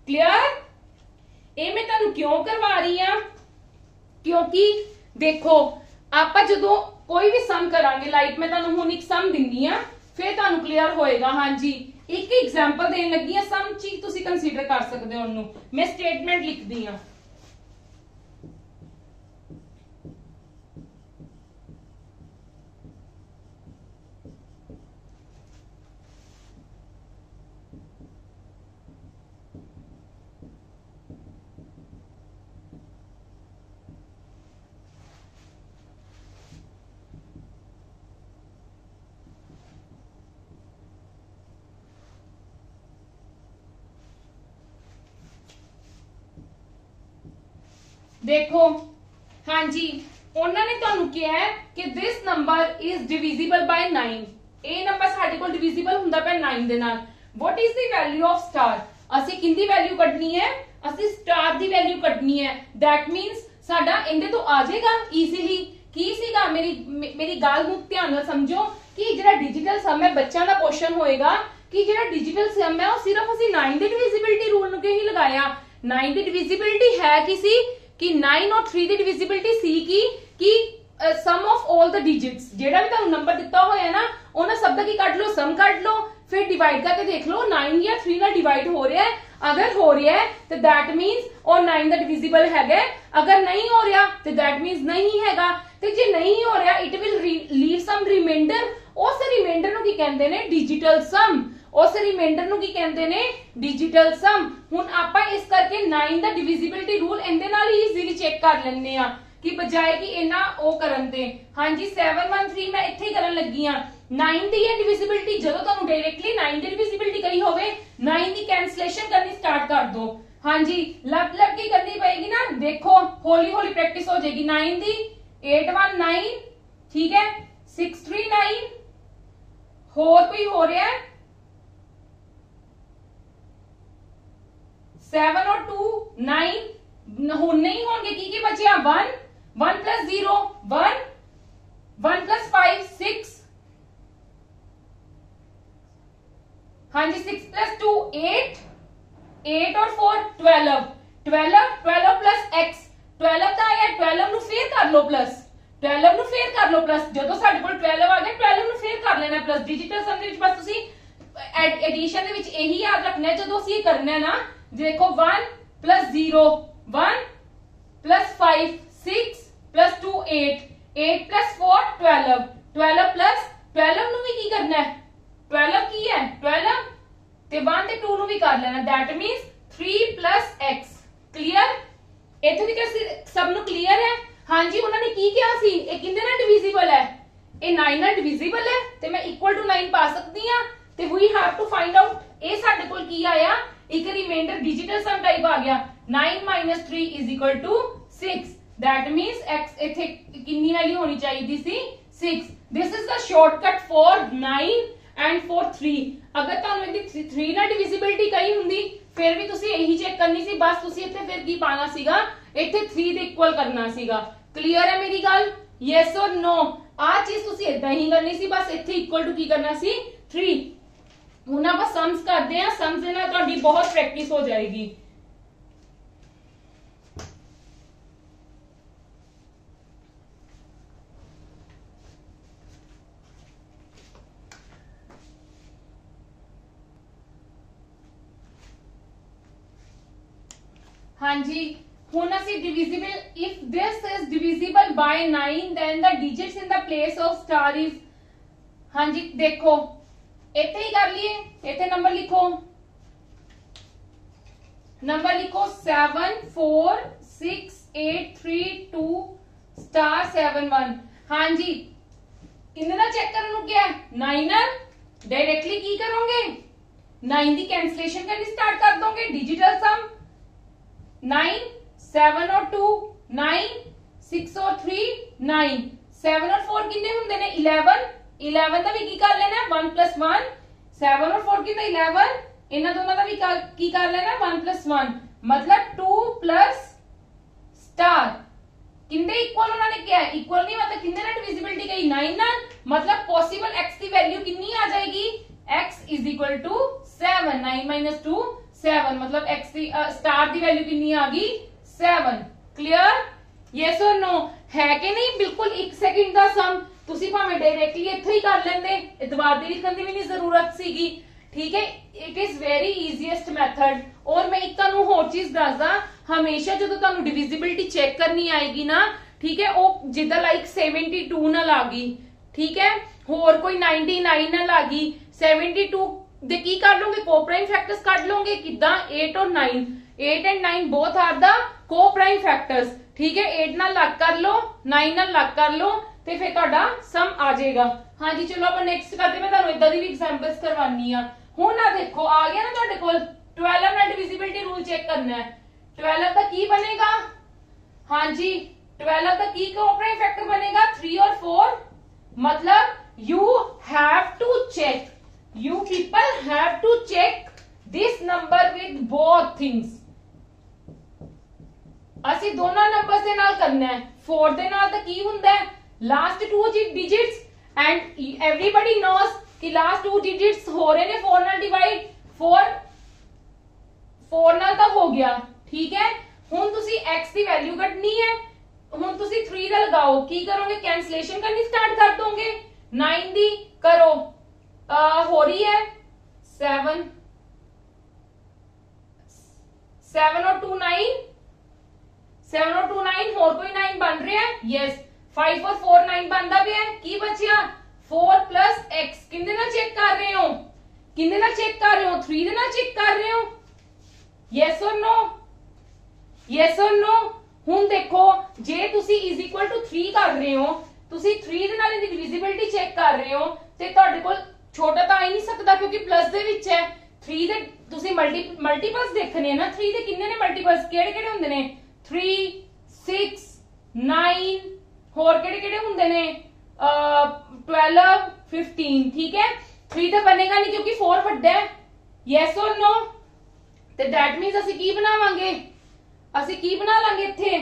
Clear? ਇਹ मैं ਤੁਹਾਨੂੰ क्यों करवा रही हां, क्योंकि देखो आप जो कोई भी सम करांगे, लाइक मैं ਤੁਹਾਨੂੰ ਹੁਣ एक सम ਦਿੰਨੀ ਆ, फिर ਤੁਹਾਨੂੰ क्लियर होएगा। हाँ जी, एक एग्जांपल देन लगी है, सम चीज तुसी कंसीडर कर सकते हो ਉਹਨੂੰ। मैं स्टेटमेंट लिखदी हां, देखो। हाँ जी, उन्होंने ਤੁਹਾਨੂੰ ਕਿਹਾ ਹੈ कि this number is divisible by 9। ਇਹ ਨੰਬਰ ਸਾਡੇ ਕੋਲ ਡਿਵੀਜ਼ੀਬਲ ਹੁੰਦਾ ਪਿਆ 9 ਦੇ ਨਾਲ। what is the value of star? ਅਸੀਂ ਕਿੰਦੀ ਵੈਲਿਊ ਕੱਢਣੀ ਹੈ? ਅਸੀਂ ਸਟਾਰ ਦੀ ਵੈਲਿਊ ਕੱਢਣੀ ਹੈ। that means ਸਾਡਾ ਇਹਦੇ ਤੋਂ ਆ ਜਾਏਗਾ ਈਜ਼ੀਲੀ। ਕੀ ਸੀਗਾ, ਮੇਰੀ ਗੱਲ ਨੂੰ ਧਿਆਨ ਨਾਲ ਸਮਝੋ ਕਿ ਜਿਹੜਾ ਡਿਜੀਟਲ ਸਮ ਹੈ, ਬੱਚਿਆਂ ਦਾ ਕੁਐਸਚਨ ਹੋਏਗਾ ਕਿ ਜਿਹੜਾ ਡਿਜੀਟਲ ਸਮ ਹੈ ਉਹ ਸਿਰਫ ਅਸੀਂ 9 ਦੀ ਡਿਵੀਜ਼ੀਬਿਲਟੀ ਰੂਲ ਨੂੰ ਕਿਉਂ ਹੀ ਲਗਾਇਆ। 9 ਦੀ ਡਿਵੀਜ਼ੀਬਿਲਟੀ ਹੈ ਕਿਸੇ कि 9 और 3 ਦੀ ਡਿਵੀਜ਼ੀਬਿਲਟੀ ਸੀ ਕਿ some of all the digits, ਜਿਹੜਾ ਵੀ ਤੁਹਾਨੂੰ ਨੰਬਰ ਦਿੱਤਾ ਹੋਇਆ ਨਾ ਉਹਨਾਂ ਸਭ ਦਾ ਕੀ ਕੱਢ ਲਓ, ਸਮ ਕੱਢ ਲਓ, ਫਿਰ ਡਿਵਾਈਡ ਕਰਕੇ ਦੇਖ ਲਓ 9 ਜਾਂ 3 ਨਾਲ ਡਿਵਾਈਡ ਹੋ ਰਿਹਾ ਹੈ। अगर हो रहा है तो दैट मीन्स और 9 ਦਾ डिविजिबल है। अगर नहीं हो रहा तो दैट मीन्स नहीं हैगा। ਤੇ ਜੇ नहीं हो रहा it will leave some reminder. उस रिमाइंडर ਨੂੰ ਕੀ ਕਹਿੰਦੇ ਨੇ? Digital sum. उस रिमाइंडर ਨੂੰ ਕੀ ਕਹਿੰਦੇ ਨੇ? Digital sum. ਹੁਣ ਆਪਾਂ ਇਸ ਕਰਕੇ 9 ਦਾ डिविजिबिलिटी रूल ਇਹਦੇ ਨਾਲ ਹੀ ਈਜ਼ੀਲੀ ਚੈੱਕ ਕਰ ਲੈਣੇ ਆ कि बजाय कि इना ओ करन ते। हाँ जी, 713 मैं इत्थे ही करन लगी हां। 9 दी है डिविजिबिलिटी, जदों तुहानू डायरेक्टली 9 दी डिविजिबिलिटी करी होवे 9 दी कैंसलेशन करनी स्टार्ट कर दो। हाँ जी, लब की करनी पड़ेगी ना। देखो हौली हौली प्रैक्टिस हो जाएगी। 9 दी 819, ठीक है, 639 होर कोई हो रहा है 7 और 2 9 हुण नहीं होंगे की बचे 1 1 plus 0 1 1 plus 5 6। हाँ जी, 6 plus 2 8 8 और 4 12 12 12 plus x 12 का आया 12 नु फेर कर लो प्लस 12 नु फेर कर लो प्लस। जदों साडे कोल 12 आ गया 12 नु फेर कर लेना प्लस। डिजिटल सम दे विच बस तुसी एडिशन दे विच यही याद रखना है जदों ਅਸੀਂ करना है ना। देखो 1 plus 0 1 plus 5 6 plus 2 8 8 plus 4 12 12 plus 12 ਨੂੰ ਵੀ ਕੀ ਕਰਨਾ ਹੈ? 12 ਕੀ ਹੈ? 12 ਤੇ 1 ਤੇ 2 ਨੂੰ ਵੀ ਕਰ ਲੈਣਾ। that means 3 plus x। Clear? ਇੱਥੇ ਤੱਕ ਸਭ ਨੂੰ ਕਲੀਅਰ ਹੈ? हाँ जी, उन्होंने की किया सी ਇਹ ਕਿੰਦੇ ਨਾਲ ਡਿਵੀਜ਼ੀਬਲ ਹੈ? ਇਹ 9 ਨਾਲ ਡਿਵੀਜ਼ੀਬਲ ਹੈ ਤੇ ਮੈਂ ਇਕੁਅਲ ਟੂ 9 ਪਾ ਸਕਦੀ ਆ ਤੇ we have to find out ਇਹ ਸਾਡੇ ਕੋਲ ਕੀ ਆਇਆ? एक रिमाइंडर डिजिटल सम टाइप आ गया 9 - 3 = 6। दैट मींस x इथे कितनी वैल्यू होनी चाहिए थी? 6। This is the shortcut for 9 and for 3। अगर ਤੁਹਾਨੂੰ ਇਹਦੀ 3 ਨਾਲ ਡਿਵੀਜ਼ੀਬਿਲਟੀ ਕਹੀ ਹੁੰਦੀ ਫਿਰ ਵੀ ਤੁਸੀਂ ਇਹੀ ਚੈੱਕ ਕਰਨੀ ਸੀ। ਬਸ ਤੁਸੀਂ ਇੱਥੇ ਫਿਰ ਕੀ ਪਾਣਾ ਸੀਗਾ? ਇੱਥੇ 3 ਦੇ ਇਕੁਅਲ ਕਰਨਾ ਸੀਗਾ। ਕਲੀਅਰ ਹੈ ਮੇਰੀ ਗੱਲ? Yes or no? ਆ ਚੀਜ਼ ਤੁਸੀਂ ਇਦਾਂ ਹੀ ਕਰਨੀ ਸੀ। ਬਸ ਇੱਥੇ ਇਕੁਅਲ ਟੂ ਕੀ ਕਰਨਾ ਸੀ? 3। ਹੁਣ ਆਪਾਂ सम्स करते हैं। सम्स ਦੇ ਨਾਲ ਤੁਹਾਡੀ ਬਹੁਤ ਪ੍ਰੈਕਟਿਸ ਹੋ ਜਾਏਗੀ। हाँ जी, ਹੁਣ ਅਸੀਂ divisible, if this is divisible by 9 then the digits in the place of star is। हाँ जी, देखो इतने ही कर लिए। इतने नंबर लिखो, नंबर लिखो 7 4 6 8 3 2 स्टार 7 1। हाँ जी, किन्ने दा चेक करन नु क्या? 9 नाल डायरेक्टली की करोगे? 9 दी कैंसलेशन करनी स्टार्ट कर दोगे। डिजिटल सम 9 7 और 2 9 6 और 3 9 7 और 4 किन्ने हुंदे ने? 11 11 ਦਾ ਵੀ ਕੀ ਕਰ ਲੈਣਾ? 1 + 1 7 और 4 ਕਿੰਨਾ? 11। ਇਹਨਾਂ ਦੋਨਾਂ ਦਾ ਵੀ ਕੀ ਕਰ ਲੈਣਾ? 1 + 1 मतलब 2 plus स्टार किंदे इक्वल उन्होंने क्या है? इक्वल नहीं मतलब किंदे ना डिविजिबिलिटी कही 9 ना, मतलब पॉसिबल x की वैल्यू कितनी आ जाएगी? x = 7 9 माइनस 2 7 मतलब x की स्टार की वैल्यू कितनी आ गई 7 क्लियर यस और नो है कि नहीं बिल्कुल 1 सेकंड का सम ਤੁਸੀਂ ਭਾਵੇਂ ਡਾਇਰੈਕਟਲੀ ਇੱਥੇ ਹੀ ਕਰ ਲੈਂਦੇ ਦੁਬਾਰਾ ਦੀ ਲਿਖਣ ਦੀ ਵੀ ਨਹੀਂ ਜ਼ਰੂਰਤ ਸੀਗੀ ਠੀਕ ਹੈ it is very easiest method ਔਰ ਮੈਂ ਇੱਕ ਤੁਹਾਨੂੰ ਹੋਰ ਚੀਜ਼ ਦੱਸਦਾ ਹਮੇਸ਼ਾ ਜਦੋਂ ਤੁਹਾਨੂੰ ਡਿਵੀਜ਼ਿਬਿਲਟੀ ਚੈੱਕ ਕਰਨੀ ਆਏਗੀ ਨਾ ਠੀਕ ਹੈ ਉਹ ਜਿੱਦਾਂ ਲਾਈਕ 72 ਨਾਲ ਆ ਗਈ ਠੀਕ ਹੈ ਹੋਰ ਕੋਈ 99 ਨਾਲ ਆ ਗਈ 72 ਦੇ ਕੀ ਕਰ ਲੋਗੇ ਕੋਪ੍ਰਾਈਮ ਫੈਕਟਰਸ ਕੱਢ ਲੋਗੇ ਕਿਦਾਂ 8 और 9 8 and 9 both are the coprime factors ठीक है 8 ਨਾਲ ਲੱਗ ਕਰ ਲੋ 9 ਨਾਲ ਲੱਗ ਕਰ ਲੋ ਤੇ ਫਿਰ ਤੁਹਾਡਾ ਸਮ ਆ ਜਾਏਗਾ ਹਾਂਜੀ ਚਲੋ ਆਪਾਂ ਨੈਕਸਟ ਕਰਦੇ ਮੈਂ ਤੁਹਾਨੂੰ ਇਦਾਂ ਦੀ ਵੀ ਐਗਜ਼ਾਮਪਲਸ ਕਰਵਾਨੀ ਆ ਹੁਣ ਆ ਦੇਖੋ ਆ ਗਿਆ ਨਾ ਤੁਹਾਡੇ ਕੋਲ 12 ਨਾਲ ਡਿਵੀਜ਼ਿਬਿਲਟੀ ਰੂਲ ਚੈੱਕ ਕਰਨਾ ਹੈ 12 ਦਾ ਕੀ ਬਣੇਗਾ ਹਾਂਜੀ 12 ਦਾ ਕੀ ਕੋਪਰਾइम फैक्टर बनेगा 3 और 4 मतलब you have to check you people have to check this number with both things ਅਸੀਂ ਦੋਨਾਂ ਨੰਬਰਸ ਦੇ ਨਾਲ ਕਰਨਾ ਹੈ 4 ਦੇ ਨਾਲ ਤਾਂ ਕੀ ਹੁੰਦਾ ਹੈ last 2 digits and everybody knows ਕਿ ਲਾਸਟ 2 digits ਹੋ ਰਹੇ ਨੇ 4 ਨਾਲ ਡਿਵਾਈਡ 4 ਨਾਲ ਤਾਂ ਹੋ ਗਿਆ ਠੀਕ ਹੈ ਹੁਣ ਤੁਸੀਂ x ਦੀ ਵੈਲਿਊ ਕੱਢਣੀ ਹੈ ਹੁਣ ਤੁਸੀਂ 3 ਦਾ ਲਗਾਓ ਕੀ ਕਰੋਗੇ ਕੈਂਸਲੇਸ਼ਨ ਕਰਨੀ ਸਟਾਰਟ ਕਰ ਦੋਗੇ 9 ਦੀ ਕਰੋ ਹੋ ਰਹੀ ਹੈ 7 और 2 9 7 और 2 9 ਹੋਰ ਕੋਈ 9 ਬਣ ਰਿਹਾ ਹੈ ਯੈਸ 5 और 4 9 ਬਣਦਾ ਪਿਆ ਕੀ ਬਚਿਆ 4 x ਕਿੰਨੇ ਨਾਲ ਚੈੱਕ ਕਰ ਰਹੇ ਹੋ ਕਿੰਨੇ ਨਾਲ ਚੈੱਕ ਕਰ ਰਹੇ ਹੋ 3 ਦੇ ਨਾਲ ਚੈੱਕ ਕਰ ਰਹੇ ਹੋ yes or no yes or no ਹੁਣ ਦੇਖੋ ਜੇ ਤੁਸੀਂ ਇਜ਼ ਇਕੁਅਲ ਟੂ 3 ਕਰ ਰਹੇ ਹੋ ਤੁਸੀਂ 3 ਦੇ ਨਾਲ ਇਹਦੀ ਡਿਵੀਜ਼ਿਬਿਲਟੀ ਚੈੱਕ ਕਰ ਰਹੇ ਹੋ ਤੇ ਤੁਹਾਡੇ ਕੋਲ ਛੋਟਾ ਤਾਂ ਆ ਹੀ ਨਹੀਂ ਸਕਦਾ ਕਿਉਂਕਿ ਪਲੱਸ ਦੇ ਵਿੱਚ ਹੈ 3 ਦੇ ਤੁਸੀਂ ਮਲਟੀਪਲਸ ਦੇਖਣੇ ਆ ਨਾ 3 ਦੇ ਕਿੰਨੇ ਨੇ ਮਲਟੀਪਲਸ ਕਿਹੜੇ ਕਿਹੜੇ ਹੁੰਦੇ ਨੇ 3 6 9 ਹੋਰ ਕਿਹੜੇ ਕਿਹੜੇ ਹੁੰਦੇ ਨੇ 12 15 ਠੀਕ ਹੈ 3 ਤਾਂ ਬਣੇਗਾ ਨਹੀਂ ਕਿਉਂਕਿ 4 ਵੱਡਾ ਹੈ ਯੈਸ অর ਨੋ ਤੇ ਦੈਟ ਮੀਨਸ ਅਸੀਂ ਕੀ ਬਣਾਵਾਂਗੇ ਅਸੀਂ ਕੀ ਬਣਾ ਲਾਂਗੇ ਇੱਥੇ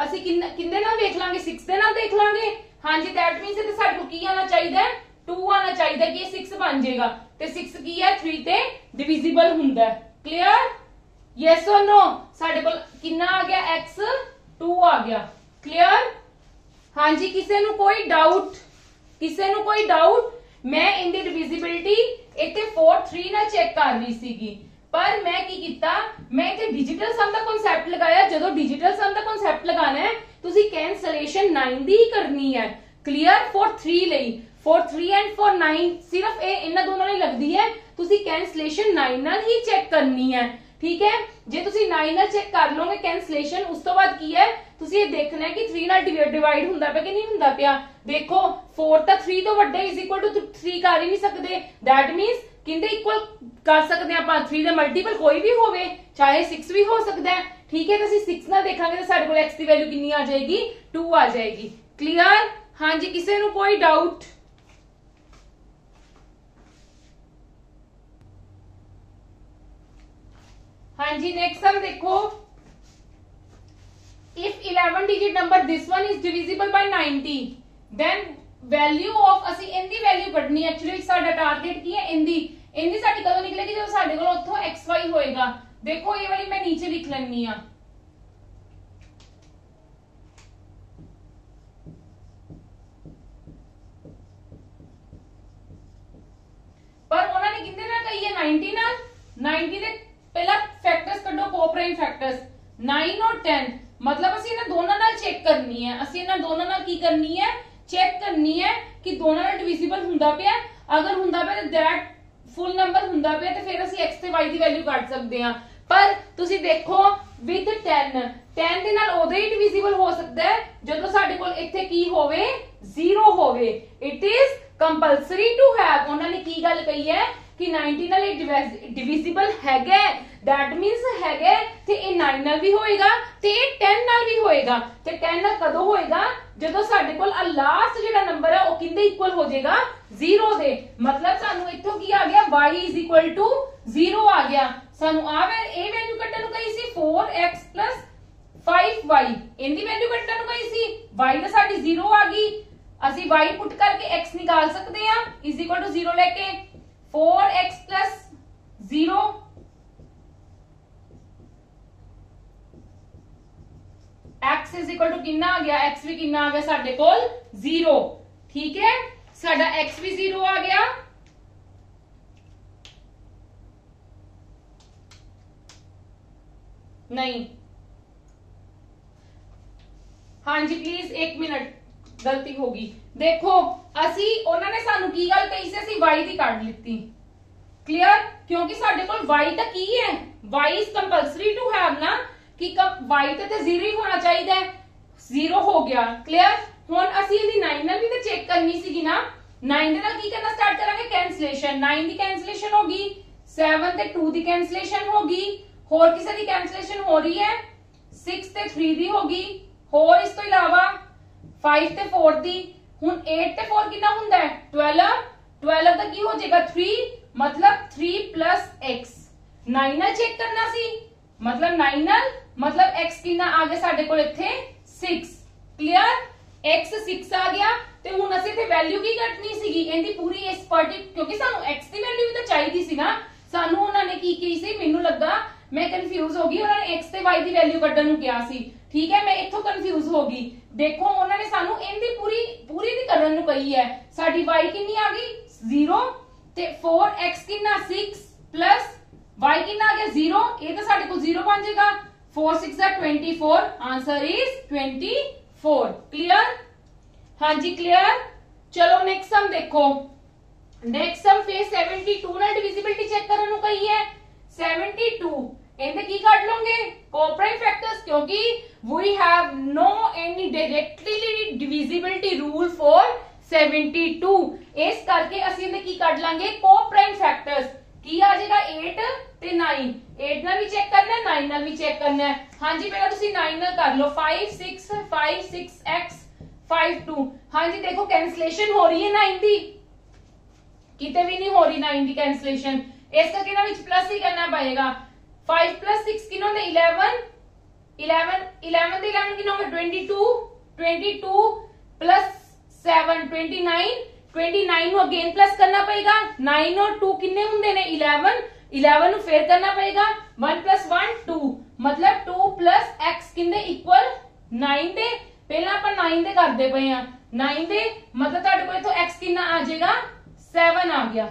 ਅਸੀਂ ਕਿੰਨੇ ਨਾਲ ਦੇਖ ਲਾਂਗੇ 6 ਦੇ ਨਾਲ ਦੇਖ ਲਾਂਗੇ ਹਾਂਜੀ ਦੈਟ ਮੀਨਸ ਇਹ ਸਾਡੇ ਕੋਲ ਕੀ ਆਣਾ ਚਾਹੀਦਾ ਹੈ 2 ਆਣਾ ਚਾਹੀਦਾ ਕਿ ਇਹ 6 ਬਣ ਜਾਏਗਾ ਤੇ 6 ਕੀ ਹੈ 3 ਤੇ ਡਿਵੀਜ਼ੀਬਲ ਹੁੰਦਾ ਹੈ ਕਲੀਅਰ ਯੈਸ অর ਨੋ ਸਾਡੇ ਕੋਲ ਕਿੰਨਾ ਆ ਗਿਆ x 2 ਆ ਗਿਆ ਕਲੀਅਰ ਹਾਂਜੀ ਕਿਸੇ ਨੂੰ ਕੋਈ ਡਾਊਟ ਮੈਂ ਇਹਦੀ ਡਿਵੀਜ਼ਿਬਿਲਟੀ ਇੱਥੇ 4 3 ਨਾਲ ਚੈੱਕ ਕਰ ਰਹੀ ਸੀਗੀ ਪਰ ਮੈਂ ਕੀ ਕੀਤਾ ਮੈਂ ਇੱਥੇ ਡਿਜੀਟਲ ਸਮ ਦਾ ਕਨਸੈਪਟ ਲਗਾਇਆ ਜਦੋਂ ਡਿਜੀਟਲ ਸਮ ਦਾ ਕਨਸੈਪਟ ਲਗਾਣਾ ਹੈ ਤੁਸੀਂ ਕੈਂਸਲੇਸ਼ਨ 9 ਦੀ ਹੀ ਕਰਨੀ ਹੈ ਕਲੀਅਰ ਫॉर 3 ਲਈ फॉर 3 एंड फॉर 9 सिर्फ इन्ना दोनों नहीं लगती है तुसी कैंसलेशन 9 नाल ही चेक करनी है ठीक है जे तुसी 9 नाल चेक कर लोगे कैंसलेशन उस तो बाद की है तुसी ये देखना है कि 3 नाल डिवाइड हुंदा पे कि नहीं हुंदा पिया देखो 4 ਤਾਂ 3 ਤੋਂ ਵੱਡਾ इज इक्वल टू 3 कर ही नहीं सकते दैट मींस किंदे इक्वल कर सकते हैं ਆਪਾਂ 3 ਦੇ ਮਲਟੀਪਲ ਕੋਈ ਵੀ ਹੋਵੇ ਚਾਹੇ 6 ਵੀ ਹੋ ਸਕਦਾ ਹੈ ठीक है तो ਅਸੀਂ 6 ਨਾਲ ਦੇਖਾਂਗੇ ਤਾਂ ਸਾਡੇ ਕੋਲ x ਦੀ ਵੈਲਿਊ ਕਿੰਨੀ ਆ ਜਾਏਗੀ 2 ਆ ਜਾਏਗੀ ਕਲੀਅਰ ਹਾਂਜੀ ਕਿਸੇ ਨੂੰ ਕੋਈ ਡਾਊਟ हाँ जी नेक्स्ट हम देखो if 11 digit number this one is divisible by 90 then value of ਅਸੀਂ ਇਹਦੀ ਵੈਲਿਊ ਕੱਢਣੀ ਐਕਚੁਅਲੀ ਸਾਡਾ ਟਾਰਗੇਟ ਕੀ ਹੈ ਇਹਦੀ ਸਾਡੀ ਕਦੋਂ ਨਿਕਲੇਗੀ ਜਦੋਂ ਸਾਡੇ ਕੋਲ ਉੱਥੋਂ xy ਹੋਏਗਾ ਦੇਖੋ ਇਹ ਵਾਲੀ ਮੈਂ ਨੀਚੇ ਲਿਖ ਲੈਣੀ ਆ ਪਰ ਉਹਨਾਂ ਨੇ ਕਿੰਨੇ ਨਾਲ ਕਹੀ ਹੈ 90 ਨਾਲ 90 ਦੇ ਪਹਿਲਾ ਫੈਕਟਰਸ ਕੱਢੋ ਕੋਪਰਾਈਮ ਫੈਕਟਰਸ 9 और 10 मतलब ਅਸੀਂ ਇਹਨਾਂ ਦੋਨਾਂ ਨਾਲ ਚੈੱਕ ਕਰਨੀ ਹੈ ਅਸੀਂ ਇਹਨਾਂ ਦੋਨਾਂ ਨਾਲ ਕੀ ਕਰਨੀ ਹੈ ਚੈੱਕ ਕਰਨੀ ਹੈ ਕਿ ਦੋਨਾਂ ਨਾਲ ਡਿਵੀਜ਼ੀਬਲ ਹੁੰਦਾ ਪਿਆ ਅਗਰ ਹੁੰਦਾ ਪਿਆ ਤਾਂ ਦੈਟ ਫੁੱਲ ਨੰਬਰ ਹੁੰਦਾ ਪਿਆ ਤੇ ਫਿਰ ਅਸੀਂ x ਤੇ y ਦੀ ਵੈਲਿਊ ਕੱਢ ਸਕਦੇ ਹਾਂ ਪਰ ਤੁਸੀਂ ਦੇਖੋ ਵਿਦ 10 ਦੇ ਨਾਲ ਉਹਦੇ ਹੀ ਡਿਵੀਜ਼ੀਬਲ ਹੋ ਸਕਦਾ ਹੈ ਜਦੋਂ ਸਾਡੇ ਕੋਲ ਇੱਥੇ ਕੀ ਹੋਵੇ 0 ਹੋਵੇ it is compulsory to have ਉਹਨਾਂ ਨੇ ਕੀ ਗੱਲ ਕਹੀ ਹੈ कि 90 ਨਾਲ ਇਹ ਡਿਵੀਜ਼ੀਬਲ ਹੈਗਾ that means ਹੈਗਾ ਤੇ ਇਹ 9 ਨਾਲ ਵੀ ਹੋਏਗਾ ਤੇ ਇਹ 10 ਨਾਲ ਵੀ ਹੋਏਗਾ ਤੇ 10 ਨਾਲ ਕਦੋਂ ਹੋਏਗਾ ਜਦੋਂ ਸਾਡੇ ਕੋਲ ਆ ਲਾਸਟ ਜਿਹੜਾ ਨੰਬਰ ਹੈ ਉਹ ਕਿੰਦੇ ਇਕੁਅਲ ਹੋ ਜਾਏਗਾ 0 ਦੇ ਮਤਲਬ ਸਾਨੂੰ ਇੱਥੋਂ ਕੀ ਆ ਗਿਆ y 0 ਆ ਗਿਆ ਸਾਨੂੰ ਇਹ ਵੈਲਿਊ ਕੱਢਣ ਨੂੰ ਕਹੀ ਸੀ 4x 5y ਇਹਦੀ ਵੈਲਿਊ ਕੱਢਣ ਨੂੰ ਕਹੀ ਸੀ y ਤਾਂ ਸਾਡੀ 0 ਆ ਗਈ ਅਸੀਂ y ਪੁੱਟ ਕਰਕੇ x ਨਿਕਾਲ ਸਕਦੇ ਆ 0 ਲੈ ਕੇ 4x 0, x is equal to कितना आ गया, x भी कितना आ गया साडे कोल 0। ठीक है, साडा x भी 0 आ गया। नहीं, हाँ जी प्लीज 1 मिनट, गलती होगी। देखो असी उन्होंने सानू की गल कही सी, असी y दी कढ लिती। क्लियर, क्योंकि साडे कोल y दा की है, y is compulsory to have ना, कि y ते 0 ही होना चाहिए, 0 हो गया। क्लियर, हुण असी इहदी 9 नाल भी तो चेक करनी सीगी ना। 9 दे नाल की करना स्टार्ट करांगे, कैंसलेशन। 9 दी कैंसलेशन होगी, 7 ते 2 दी कैंसलेशन होगी, होर किसी दी कैंसलेशन हो रही है, 6 ते 3 दी होगी, होर इस तो इलावा 5 ते 4 दी। हुण 8 ते 4 कितना हुंदा है 12, 12 दा की हो जाएगा 3, मतलब 3 प्लस x। 9 नाल चेक करना सी, मतलब 9 नाल, मतलब x कितना आ गया साडे कोल इत्थे 6। क्लियर, x 6 आ गया ते हुण असीं इत्थे वैल्यू की कटनी सीगी इहदी पूरी, इस पार्टी, क्योंकि सानू x दी वैल्यू भी तो चाहिदी सी ना। सानू उन्होंने की सी, मैनू लगा मैं कंफ्यूज हो गई, उन्होंने x ते y दी वैल्यू कड्ढण नूं किहा सी। ठीक है, मैं इत्थों कंफ्यूज हो गई। देखो उन्होंने सानू इहदी पूरी पूरी दी करन नूं कही है। साडी y कितनी आ गई 0 ते 4x कितना 6 प्लस y कितना आ गया 0, ये तो साडे को 0 बन जाएगा। 4 6 24, आंसर इज 24। क्लियर, हाँ जी क्लियर। चलो नेक्स्ट सम देखो, नेक्स्ट सम फिर 72 नाल डिविजिबिलिटी चेक करन नूं कही है। 72 इनके की काट लोगे कोप्राइम फैक्टर्स, क्योंकि we have no any directly divisibility rule for 72, इस करके असि इनके की काट लांगे कोप्राइम फैक्टर्स। की आ जाएगा 8 ते 9, 8 नाल भी चेक करना है, 9 नाल भी चेक करना है। हाँ जी, पहला तुसी 9 नाल कर लो, 5 6 x 5 2। हाँ जी, देखो कैंसलेशन हो रही है 9 दी, किते भी नहीं हो रही 9 दी कैंसलेशन, इस करके ना विच प्लस ही करना पड़ेगा। 5 प्लस 6 किनो ने 11, 11 11 ते 11 किनो में 22, 22 प्लस 7 29, 29 नु अगेन प्लस करना पड़ेगा। 9 और 2 किन्ने हुंदे ने 11, 11 नु फिर करना पड़ेगा। 1 प्लस 1 2, मतलब 2 प्लस x किन्ने इक्वल 9 दे। पहला अपन 9 दे करदे पए हां, 9 दे मतलब तुहाडे कोल इथों x किन्ना आ जाएगा 7 आ गया।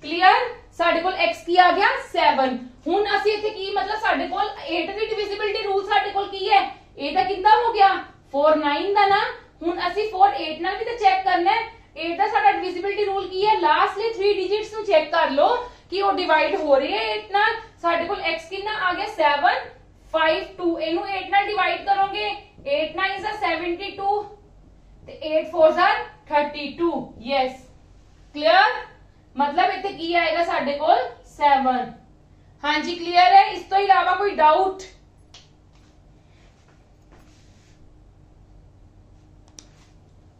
क्लियर, साडे कोल x की आ गया 7। हुण असि इथे की मतलब साडे कोल 8 दी डिविजिबिलिटी रूल साडे कोल की है, ए दा कितना हो गया 4 9 दा ना। हुण असि 4 8 नाल भी तो चेक करना है, 8 दा साडा डिविजिबिलिटी रूल की है, लास्टली 3 डिजिट्स नु चेक कर लो कि वो डिवाइड हो रहे हैं 8 नाल। साडे कोल x कितना आ गया 7 5 2, इनु 8 नाल डिवाइड करोगे 8 9 is 72 ते 8 4 are 32। यस, क्लियर, मतलब इत्थे की आएगा साडे कोल 7। हाँ जी क्लियर है, इस तो इलावा कोई डाउट?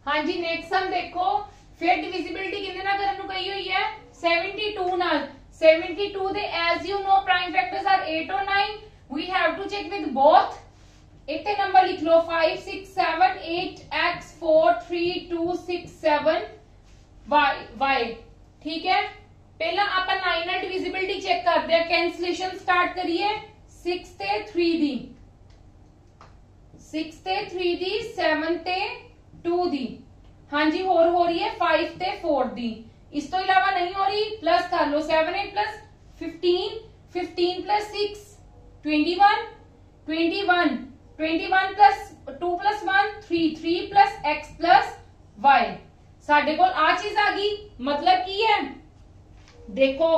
हाँ जी नेक्स्ट सम देखो, फिर डिविजिबिलिटी कितने ना करने कही हुई है 72 नाल। 72 दे as you know prime factors are 8 और 9, we have to check with both. इतने नंबर लिख लो 5 6 7 8 x 4 3 2 6 7 y। ठीक है, पहला अपन 9 नाल डिविजिबिलिटी चेक करते हैं, कैंसलेशन स्टार्ट करिए। 6 ते 3 दी, 6 ते 3 दी, 7 ते 2 दी। हाँ जी, होर हो रही है 5 ते 4 दी, इस तो इलावा नहीं हो रही, प्लस कर लो 7 8 plus 15, 15 plus 6 21, 21 21 plus 2 plus 1 3, 3 plus x plus y। साडे कोल आ चीज आ गई, मतलब की है देखो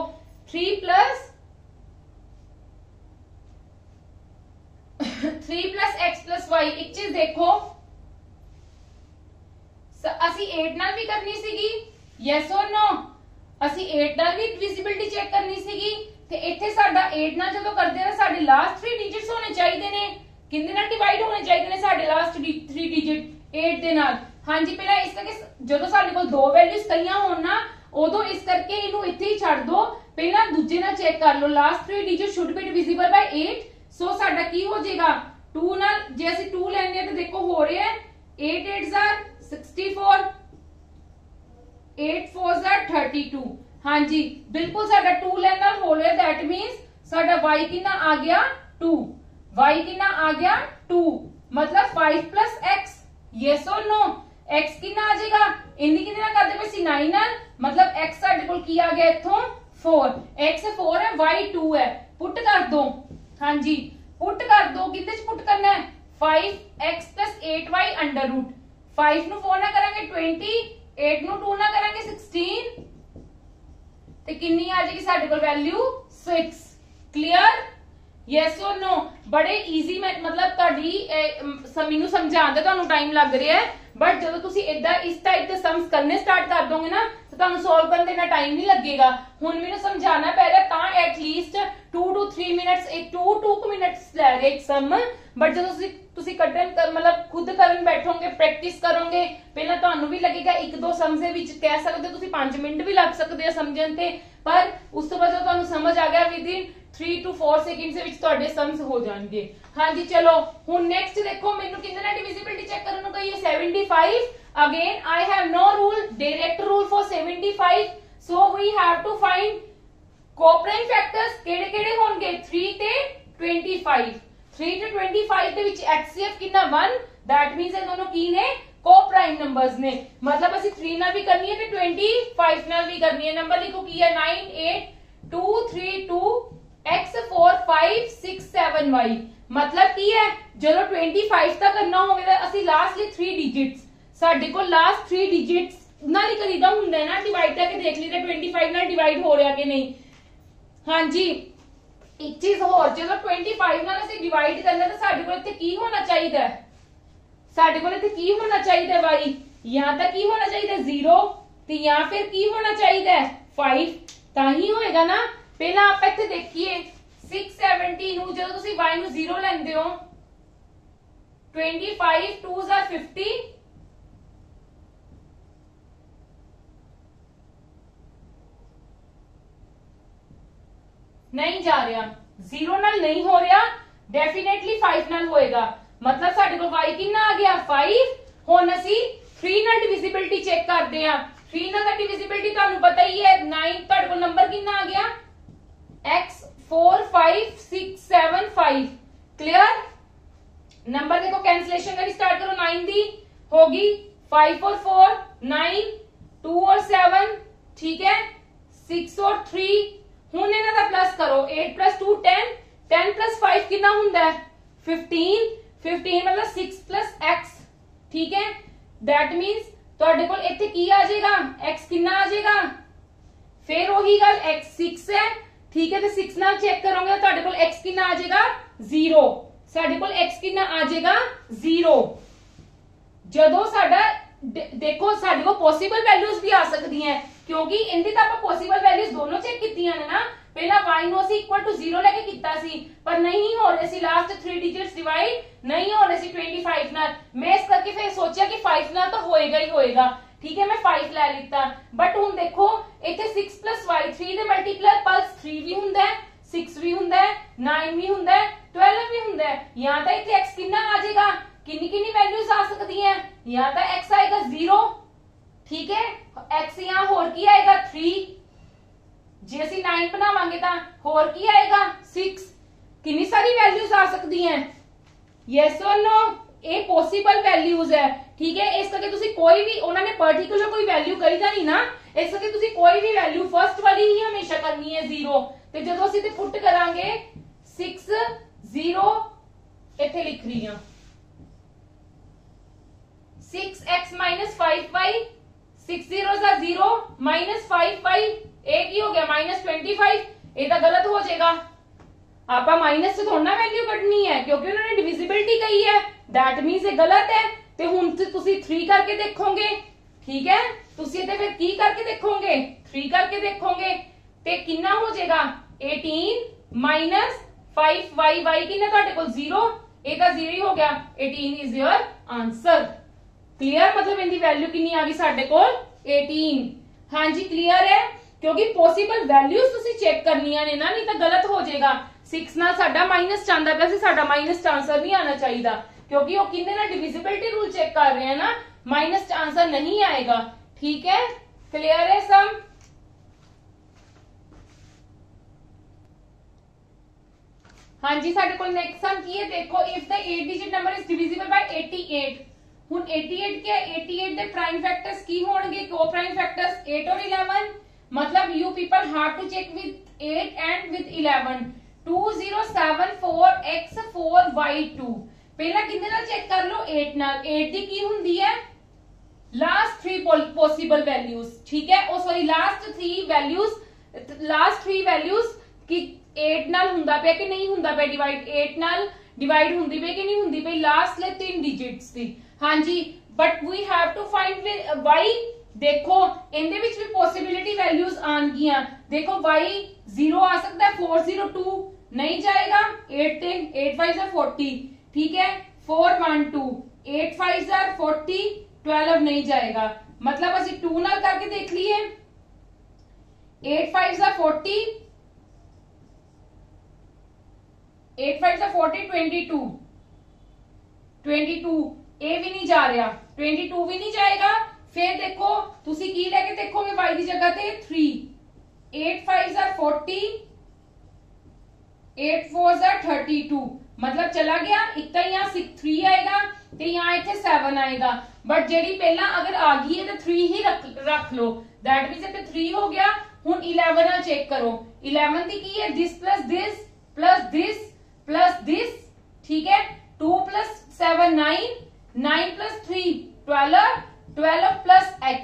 3 प्लस 3 + x + y। एक चीज देखो, असी 8 नाल भी करनी सीगी, यस और नो, असी 8 नाल भी डिविजिबिलिटी चेक करनी सीगी ते इथे साडा 8 नाल जदों करदे ना साडे लास्ट 3 डिजिट्स होने चाहिए ने, किंदे नाल डिवाइड होने चाहिए ने साडे लास्ट 3 डिजिट 8 दे नाल। हाँ जी, पहला इस करके जदों साडे कोल दो वैल्यूज कईयां होण ना, उदों इस करके इनू इत्थे ही छੱਡ दो, पहला दूजे नाल चेक कर लो, last 3 digit should be divisible by 8। So साडा की हो जाएगा 2 नाल, जे असि 2 लेंगे तो देखो हो रहा है 8 8 64, 8 4 32। हाँ जी बिल्कुल साडा 2 लाइन नाल हो लिया दैट मींस साडा y कितना आ गया 2 y कितना आ गया 2 मतलब 5 प्लस x यस और नो x कितना आ जाएगा इंदी कितना करदे पे सी 9 नाल मतलब x साडे कोल की आ गया इथों 4 x 4 है y 2 है पुट कर दो हाँ जी पुट कर दो कितने च पुट करना है 5x plus 8y under root 5 ਨੂੰ 4 ना करांगे 20 8 ਨੂੰ 2 ना करांगे 16 ਤੇ ਕਿੰਨੀ ਆ ਜਾਏਗੀ ਸਾਡੇ ਕੋਲ value 6 clear yes or no ਬੜੇ ਈਜ਼ੀ ਮਤਲਬ ਤੁਹਾਡੀ ਮੈਨੂੰ ਸਮਝਾਉਣ ਦਾ ਤੁਹਾਨੂੰ ਟਾਈਮ ਲੱਗ ਰਿਹਾ ਹੈ ਬਟ ਜਦੋਂ ਤੁਸੀਂ ਇਦਾਂ ਇਸ ਟਾਈਪ ਦੇ ਸਮਸ ਕਰਨੇ ਸਟਾਰਟ ਕਰ ਦੋਗੇ ਨਾ ਤਾਂ ਤੁਹਾਨੂੰ ਸੋਲਵ ਕਰਨ ਦੇ ਨਾਲ ਟਾਈਮ ਨਹੀਂ ਲੱਗੇਗਾ ਹੁਣ ਮੈਨੂੰ ਸਮਝਾਉਣਾ ਪੈ ਰਿਹਾ ਤਾਂ at least 2 to 3 minutes 2 minutes ਲੈ ਰਹੇ ਇੱਕ ਸਮ ਬਟ ਜਦੋਂ ਤੁਸੀਂ ਕੱਢਣ ਮਤਲਬ ਖੁਦ ਕਰਨ ਬੈਠੋਗੇ ਪ੍ਰੈਕਟਿਸ ਕਰੋਗੇ ਪਹਿਲਾਂ ਤੁਹਾਨੂੰ ਵੀ ਲੱਗੇਗਾ ਇੱਕ ਦੋ ਸਮਸ ਦੇ ਵਿੱਚ ਕਹਿ ਸਕਦੇ ਤੁਸੀਂ 5 ਮਿੰਟ ਵੀ ਲੱਗ ਸਕਦੇ ਆ ਸਮਝਣ ਤੇ ਪਰ ਉਸ ਤੋਂ ਬਾਅਦ ਜਦੋਂ ਤੁਹਾਨੂੰ ਸਮਝ ਆ ਗਿਆ ਵਿਦਿਨ 3 to 4 सेकंड्स ਦੇ ਵਿੱਚ ਤੁਹਾਡੇ ਸਮਸ ਹੋ ਜਾਣਗੇ ਹਾਂਜੀ ਚਲੋ ਹੁਣ ਨੈਕਸਟ ਦੇਖੋ ਮੈਨੂੰ ਕਿੰਨੇ ਨਾਲ ਡਿਵੀਜ਼ਿਬਿਲਟੀ ਚੈੱਕ ਕਰਨ ਨੂੰ ਕਹੀ ਹੈ 75 again I have no rule direct rule for 75 so we have to find co-prime factors ਕਿਹੜੇ ਕਿਹੜੇ ਹੋਣਗੇ 3 ਤੇ 25 3 to 25 ਦੇ ਵਿੱਚ HCF ਕਿੰਨਾ 1 that means ਇਹ ਦੋਨੋਂ ਕੀ ਨੇ co-prime numbers ਨੇ मतलब ਅਸੀਂ 3 ਨਾਲ ਵੀ ਕਰਨੀ ਹੈ ਤੇ 25 ਨਾਲ ਵੀ ਕਰਨੀ ਹੈ ਨੰਬਰ ਲਿਖੋ ਕੀ ਹੈ 9 8 2 3 2 x 4 5 6 7 y मतलब की है ਜਦੋਂ 25 ਤੱਕ ਕਰਨਾ ਹੋਵੇ ਤਾਂ ਅਸੀਂ ਲਾਸਟਲੀ 3 ਡਿਜਿਟਸ ਸਾਡੇ ਕੋਲ ਲਾਸਟ 3 ਡਿਜਿਟਸ ਨਾਲ ਹੀ ਕਰੀਦਾ ਹੁੰਦਾ ਹੈ ਨਾ ਡਿਵਾਈਡ ਕਰਕੇ ਦੇਖ ਲਈਦਾ 25 ਨਾਲ ਡਿਵਾਈਡ ਹੋ ਰਿਹਾ ਕਿ ਨਹੀਂ ਹਾਂਜੀ ਇੱਕ ਚੀਜ਼ ਹੋਰ ਜਦੋਂ 25 ਨਾਲ ਅਸੀਂ ਡਿਵਾਈਡ ਕਰਨਾ ਤਾਂ ਸਾਡੇ ਕੋਲ ਇੱਥੇ ਕੀ ਹੋਣਾ ਚਾਹੀਦਾ ਹੈ ਸਾਡੇ ਕੋਲ ਇੱਥੇ ਕੀ ਹੋਣਾ ਚਾਹੀਦਾ y ਜਾਂ ਤਾਂ ਕੀ ਹੋਣਾ ਚਾਹੀਦਾ 0 ਤੇ ਜਾਂ ਫਿਰ ਕੀ ਹੋਣਾ ਚਾਹੀਦਾ 5 ਤਾਂ ਹੀ ਹੋਏਗਾ ਨਾ ਪਹਿਲਾਂ ਆਪਾਂ ਇੱਥੇ ਦੇਖੀਏ 670 ਨੂੰ ਜਦੋਂ ਤੁਸੀਂ y ਨੂੰ 0 ਲੈਂਦੇ ਹੋ 25 2s are 50 नहीं जा रहा 0 ਨਾਲ नहीं हो रहा डेफिनेटली 5 ਨਾਲ ਹੋਏਗਾ मतलब ਸਾਡੇ ਕੋਲ y ਕਿੰਨਾ ਆ ਗਿਆ 5 ਹੁਣ ਅਸੀਂ 3 ਨਾਲ ਡਿਵੀਜ਼ਿਬਿਲਟੀ ਚੈੱਕ ਕਰਦੇ ਆ 3 ਨਾਲ ਦਾ ਡਿਵੀਜ਼ਿਬਿਲਟੀ ਤੁਹਾਨੂੰ ਪਤਾ ਹੀ ਹੈ 9 ਤੁਹਾਡੇ ਕੋਲ ਨੰਬਰ ਕਿੰਨਾ ਆ ਗਿਆ x 4 5 6 7 5 क्लियर नंबर देखो कैंसिलेशन करी स्टार्ट करो 9 दी होगी 5 और 4 9 2 और 7 ठीक है 6 और 3 ਹੁਣ ਇਹਨਾਂ ਦਾ ਪਲੱਸ ਕਰੋ 8 plus 2 10 10 plus 5 ਕਿੰਨਾ ਹੁੰਦਾ ਹੈ 15 15 मतलब 6 plus x ठीक है that means ਤੁਹਾਡੇ ਕੋਲ ਇੱਥੇ ਕੀ ਆ ਜਾਏਗਾ x ਕਿੰਨਾ ਆ ਜਾਏਗਾ ਫਿਰ ਉਹੀ ਗੱਲ x 6 ਹੈ ठीक है तो 6 ਨਾਲ ਚੈੱਕ ਕਰੋਗੇ ਤੁਹਾਡੇ ਕੋਲ x ਕਿੰਨਾ ਆ ਜਾਏਗਾ 0 ਸਾਡੇ ਕੋਲ x ਕਿੰਨਾ ਆ ਜਾਏਗਾ 0 ਜਦੋਂ ਸਾਡਾ ਦੇਖੋ ਸਾਡੇ ਕੋਲ ਪੋਸੀਬਲ ਵੈਲਿਊਜ਼ ਵੀ ਆ ਸਕਦੀਆਂ ਕਿਉਂਕਿ ਇਹਦੀ ਤਾਂ ਆਪਾਂ ਪੋਸੀਬਲ ਵੈਲਿਊਜ਼ ਦੋਨੋਂ ਚੈੱਕ ਕੀਤੀਆਂ ਨੇ ਨਾ ਪਹਿਲਾਂ y ਨੂੰ ਅਸੀਂ ਇਕੁਅਲ ਟੂ 0 ਲੈ ਕੇ ਕੀਤਾ ਸੀ ਪਰ ਨਹੀਂ ਹੋ ਰਹੇ ਸੀ ਲਾਸਟ 3 ਡਿਜਿਟਸ ਡਿਵਾਈਡ ਨਹੀਂ ਹੋ ਰਹੇ ਸੀ 25 ਨਾਲ ਮੈਂ ਇਸ ਕਰਕੇ ਫਿਰ ਸੋਚਿਆ ਕਿ 5 ਨਾਲ ਤਾਂ ਹੋਏਗਾ ਹੀ ਹੋਏਗਾ ठीक है मैं 5 ਲੈ ਲਿੱਤਾ ਬਟ ਹੁਣ ਦੇਖੋ ਇੱਥੇ 6 y 3 ਦੇ ਮਲਟੀਪਲਰ ਪਲਸ 3 ਵੀ ਹੁੰਦਾ ਹੈ 6 ਵੀ ਹੁੰਦਾ ਹੈ 9 ਵੀ ਹੁੰਦਾ ਹੈ 12 ਵੀ ਹੁੰਦਾ ਹੈ ਜਾਂ ਤਾਂ ਇੱਥੇ x ਕਿੰਨਾ ਆ ਜਾਏਗਾ ਕਿੰਨੀ ਕਿੰਨੀ ਵੈਲਿਊਜ਼ ਆ ਸਕਦੀਆਂ ਜਾਂ ਤਾਂ x ਆਏਗਾ 0 ਠੀਕ ਹੈ x ਜਾਂ ਹੋਰ ਕੀ ਆਏਗਾ 3 ਜੇ ਅਸੀਂ 9 ਬਣਾਵਾਂਗੇ ਤਾਂ ਹੋਰ ਕੀ ਆਏਗਾ 6 ਕਿੰਨੀ ਸਾਰੀ ਵੈਲਿਊਜ਼ ਆ ਸਕਦੀਆਂ ਯੈਸ অর ਨੋ ਇਹ ਪੋਸੀਬਲ ਵੈਲਿਊਜ਼ ਹੈ ठीक है इस करके तुसी कोई भी उन्होंने पर्टिकुलर कोई वैल्यू करी जानी ना इस करके तुसी कोई भी वैल्यू फर्स्ट वाली ही हमेशा करनी है 0 ते जदों ਅਸੀਂ ਤੇ ਪੁੱਟ ਕਰਾਂਗੇ 6 0 ਇੱਥੇ ਲਿਖ ਰਹੀ ਹਾਂ 6x 5y 6 zeros are 0 -5y ਇਹ ਕੀ ਹੋ ਗਿਆ -25 ਇਹ ਤਾਂ ਗਲਤ ਹੋ ਜਾਏਗਾ ਆਪਾਂ ਮਾਈਨਸ से थोड़ा वैल्यू ਕੱਢਣੀ ਹੈ क्योंकि उन्होंने डिविजिबिलिटी कही है दैट मींस ये गलत है ਤੇ ਹੁਣ ਤੁਸੀਂ 3 ਕਰਕੇ ਦੇਖੋਗੇ ਠੀਕ ਹੈ ਤੁਸੀਂ ਇਹਦੇ ਫਿਰ ਕੀ ਕਰਕੇ ਦੇਖੋਗੇ 3 ਕਰਕੇ ਦੇਖੋਗੇ ਤੇ ਕਿੰਨਾ ਹੋ ਜਾਏਗਾ 18 5y ਕਿੰਨਾ ਤੁਹਾਡੇ ਕੋਲ 0 ਇਹ ਤਾਂ 0 ਹੀ ਹੋ ਗਿਆ 18 ਇਜ਼ योर ਆਨਸਰ ਕਲੀਅਰ मतलब ਇਹਦੀ ਵੈਲਿਊ ਕਿੰਨੀ ਆ ਗਈ ਸਾਡੇ ਕੋਲ 18 ਹਾਂਜੀ ਕਲੀਅਰ ਹੈ ਕਿਉਂਕਿ ਪੋਸੀਬਲ ਵੈਲਿਊਜ਼ ਤੁਸੀਂ ਚੈੱਕ ਕਰਨੀਆਂ ਨੇ ਨਾ ਨਹੀਂ ਤਾਂ ਗਲਤ ਹੋ ਜਾਏਗਾ 6 ਨਾਲ ਸਾਡਾ ਮਾਈਨਸ ਚਾਹੁੰਦਾ ਪਿਆ ਸੀ ਸਾਡਾ ਮਾਈਨਸ ਆਨਸਰ ਨਹੀਂ ਆਣਾ ਚਾਹੀਦਾ क्योंकि वो किन्ने ना डिविजिबिलिटी रूल चेक कर रहे हैं ना माइनस आंसर नहीं आएगा ठीक है क्लियर है सम हाँ जी, साडे कोल नेक्स्ट सम की है, देखो if the 8 digit number is divisible bye 88, हुन 88 के 88 दे प्राइम फैक्टर्स की होणगे, को प्राइम फैक्टर्स 8 और 11, मतलब you people have to check with 8 and with 11। 2074x4y2 पहला किंदे नाल चेक कर लो, 8 नाल। 8 दी की हुंदी है लास्ट 3 पॉसिबल वैल्यूज, ठीक है, ओ सॉरी लास्ट 3 वैल्यूज की 8 नाल हुंदा पे कि नहीं हुंदा पे डिवाइड, 8 नाल डिवाइड हुंदी पे कि नहीं हुंदी पे लास्ट ले 3 डिजिट्स दी। हाँ जी, but we have to find y, देखो इनदे विच भी पॉसिबिलिटी वैल्यूज आनगियां, देखो y 0 आ सकता है, 402 नहीं जाएगा, 8 थे 8 5 40, ठीक है, 412 8 5 40, 12 नहीं जाएगा, मतलब असि 2 नाल करके देख लिए, 8 5 40, 8 5 40, 22 ए भी नहीं जा रहा, 22 भी नहीं जाएगा। फिर देखो तुसी की लेके देखोगे y की जगह ते 3, 8 5 40, 8 4 32, मतलब चला गया, एक तो यहाँ 3 आएगा ते यहाँ इतने 7 आएगा, बट जेडी पहला अगर आ गई है तो 3 ही रख लो, दैट मीन्स इतने 3 हो गया। हुन 11 चेक करो, 11 दी की है this plus this plus this plus this, ठीक है, 2 plus 7 9, 9 plus 3 12, 12 plus x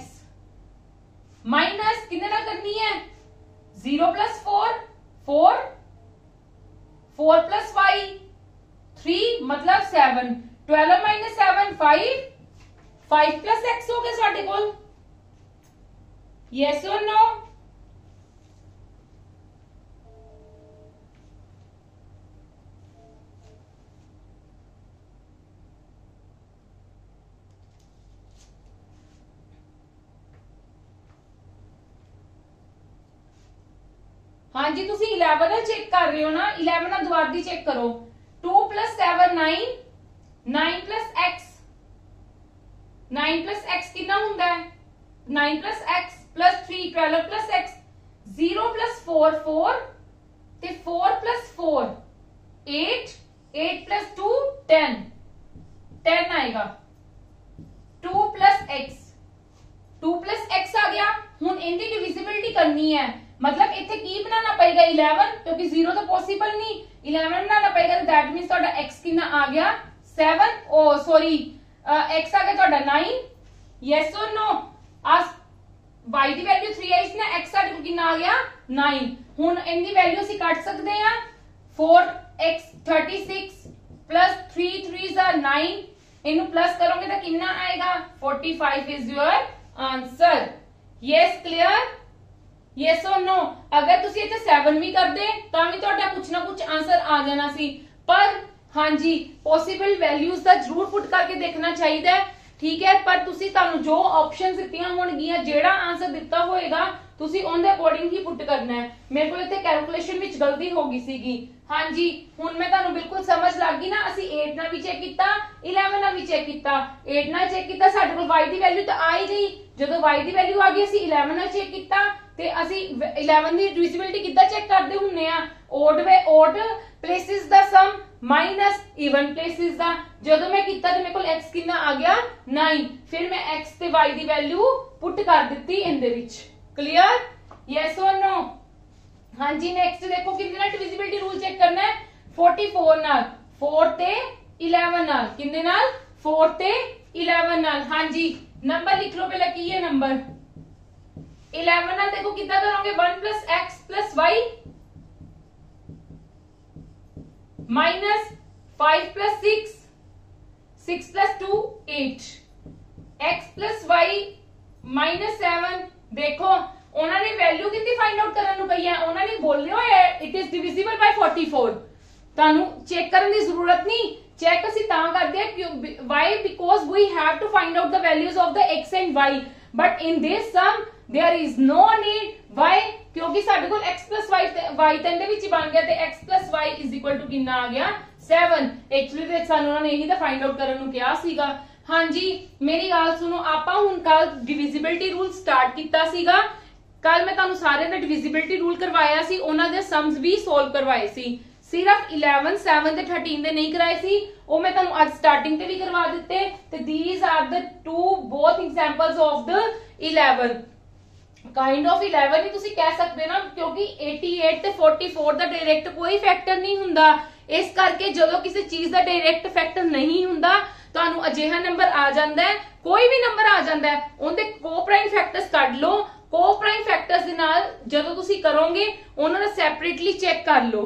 minus कितने ना करनी है, 0 प्लस 4 4, 4 प्लस 5 3 मतलब 7, 12 माइनस 7 5, 5 प्लस x हो गया साडे कोल, यस और नो? हाँ जी, तुसी 11 चेक कर रहे हो ना, 11 दोबारा दी चेक करो, 2 plus 7 9, 9 plus x, 9 plus x कितना हुंदा है, 9 plus x plus 3 12 plus x, 0 plus 4 4 ते 4 प्लस 4 8, 8 प्लस 2 10, 10 आएगा, 2 प्लस x, 2 प्लस x आ गया। हुन इनकी डिविजिबिलिटी करनी है, मतलब इथे की बनाना पड़ेगा 11, क्योंकि 0 तो पॉसिबल नहीं, 11 बनाना पड़ेगा, तो दैट मींस ਤੁਹਾਡਾ x कितना आ गया 7, ओ सॉरी x आ गया ਤੁਹਾਡਾ 9, यस और नो? आज y ਦੀ वैल्यू 3 आई इसने, x ਸਾਡੇ ਕੋਲ कितना आ गया 9। ਹੁਣ इनकी वैल्यू ਅਸੀਂ ਕੱਢ ਸਕਦੇ ਹਾਂ, 4x 36 प्लस 3 3s are 9, इन्हें प्लस करोगे तो कितना आएगा 45 is your answer. Yes clear, yes और नो? अगर तुसी इथे 7 भी कर दे तो भी ਤੁਹਾਡਾ कुछ ना कुछ आंसर आ जाना सी, पर हाँ जी पॉसिबल वैल्यूज का जरूर पुट करके देखना चाहिए, ठीक है, पर तुसी तानू जो ऑप्शंस दित्तियां होणगियां, जेड़ा आंसर दिता होएगा तुसी उन दे अकॉर्डिंग ही पुट करना है। मेरे को इथे कैलकुलेशन विच गलती हो गई सीगी, हाँ जी हुन मैं तानू बिल्कुल समझ लग गई ना, असी 8 ना भी चेक किया, 11 ना भी चेक किया, 8 ना चेक किया, साडे कोल y दी वैल्यू तो आ ही गई, जदों y दी वैल्यू आ गई असी 11 ना चेक किया, ते असी 11 दी डिविजिबिलिटी किद्दां चेक करदे हुन्ने आ, ओड प्लेसेस दा सम माइनस इवन प्लेसेस दा, जदों मैं किया तो मेरे को x कितना आ गया 9, फिर मैं x ते y दी वैल्यू पुट कर दित्ती इनदे विच। क्लियर, यस और नो? हाँ जी नेक्स्ट देखो कितने नाल डिविजिबिलिटी रूल चेक करना है, 44 नाल, 4 ते 11 नाल, कितने नाल 4 ते 11 नाल। हाँ जी नंबर लिख लो पहले, की है नंबर 11 नाल देखो कितना करोगे, 1 plus x plus y minus 5 plus 6 plus 2 8, x plus y minus 7, देखो उन्होंने वैल्यू कितनी फाइंड आउट करने पई है, उन्होंने बोलियो इट इज डिविजिबल बाय 44, तानू चेक करने की जरूरत नहीं, चेक असी तां करदे हैं why because we have to find out the values of the x and y, but in this sum there is no need, why? क्योंकि साडे कोल x plus y तो इहदे विच ही बन गया, ते x plus y is equal to कितना आ गया 7, एक्चुअली ते सानू उन्होंने यही तो फाइंड आउट करने नू कहा सीगा। हाँ जी मेरी गल सुनो, आपां हुण कल डिविजिबिलिटी रूल स्टार्ट कीता सीगा, कल मैं तुहानू सारे दा डिविजिबिलिटी रूल करवाया सी, उन्हां दे सम्स भी सोल्व करवाए सी, सिर्फ 11 7 ਤੇ 13 ਦੇ ਨਹੀਂ ਕਰਾਏ ਸੀ, ਉਹ ਮੈਂ ਤੁਹਾਨੂੰ ਅੱਜ ਸਟਾਰਟਿੰਗ ਤੇ ਵੀ ਕਰਵਾ ਦਿੱਤੇ। ਤੇ these are the two both examples of the 11 kind of 11 ही तुसी कह सकते ना, क्योंकि 88 ਤੇ 44 ਦਾ डायरेक्ट कोई फैक्टर नहीं ਹੁੰਦਾ। इस करके ਜਦੋਂ ਕਿਸੇ ਚੀਜ਼ ਦਾ डायरेक्ट फैक्टर नहीं ਹੁੰਦਾ ਤੁਹਾਨੂੰ ਅਜਿਹਾ ਨੰਬਰ ਆ ਜਾਂਦਾ ਹੈ, ਕੋਈ ਵੀ ਨੰਬਰ ਆ ਜਾਂਦਾ ਹੈ, ਉਹਦੇ ਕੋਪ੍ਰਾਈਮ ਫੈਕਟਰਸ ਕੱਢ ਲਓ। ਕੋਪ੍ਰਾਈਮ ਫੈਕਟਰਸ ਦੇ ਨਾਲ ਜਦੋਂ ਤੁਸੀਂ ਕਰੋਗੇ ਉਹਨਾਂ ਦਾ ਸੈਪਰੇਟਲੀ ਚੈੱਕ ਕਰ ਲਓ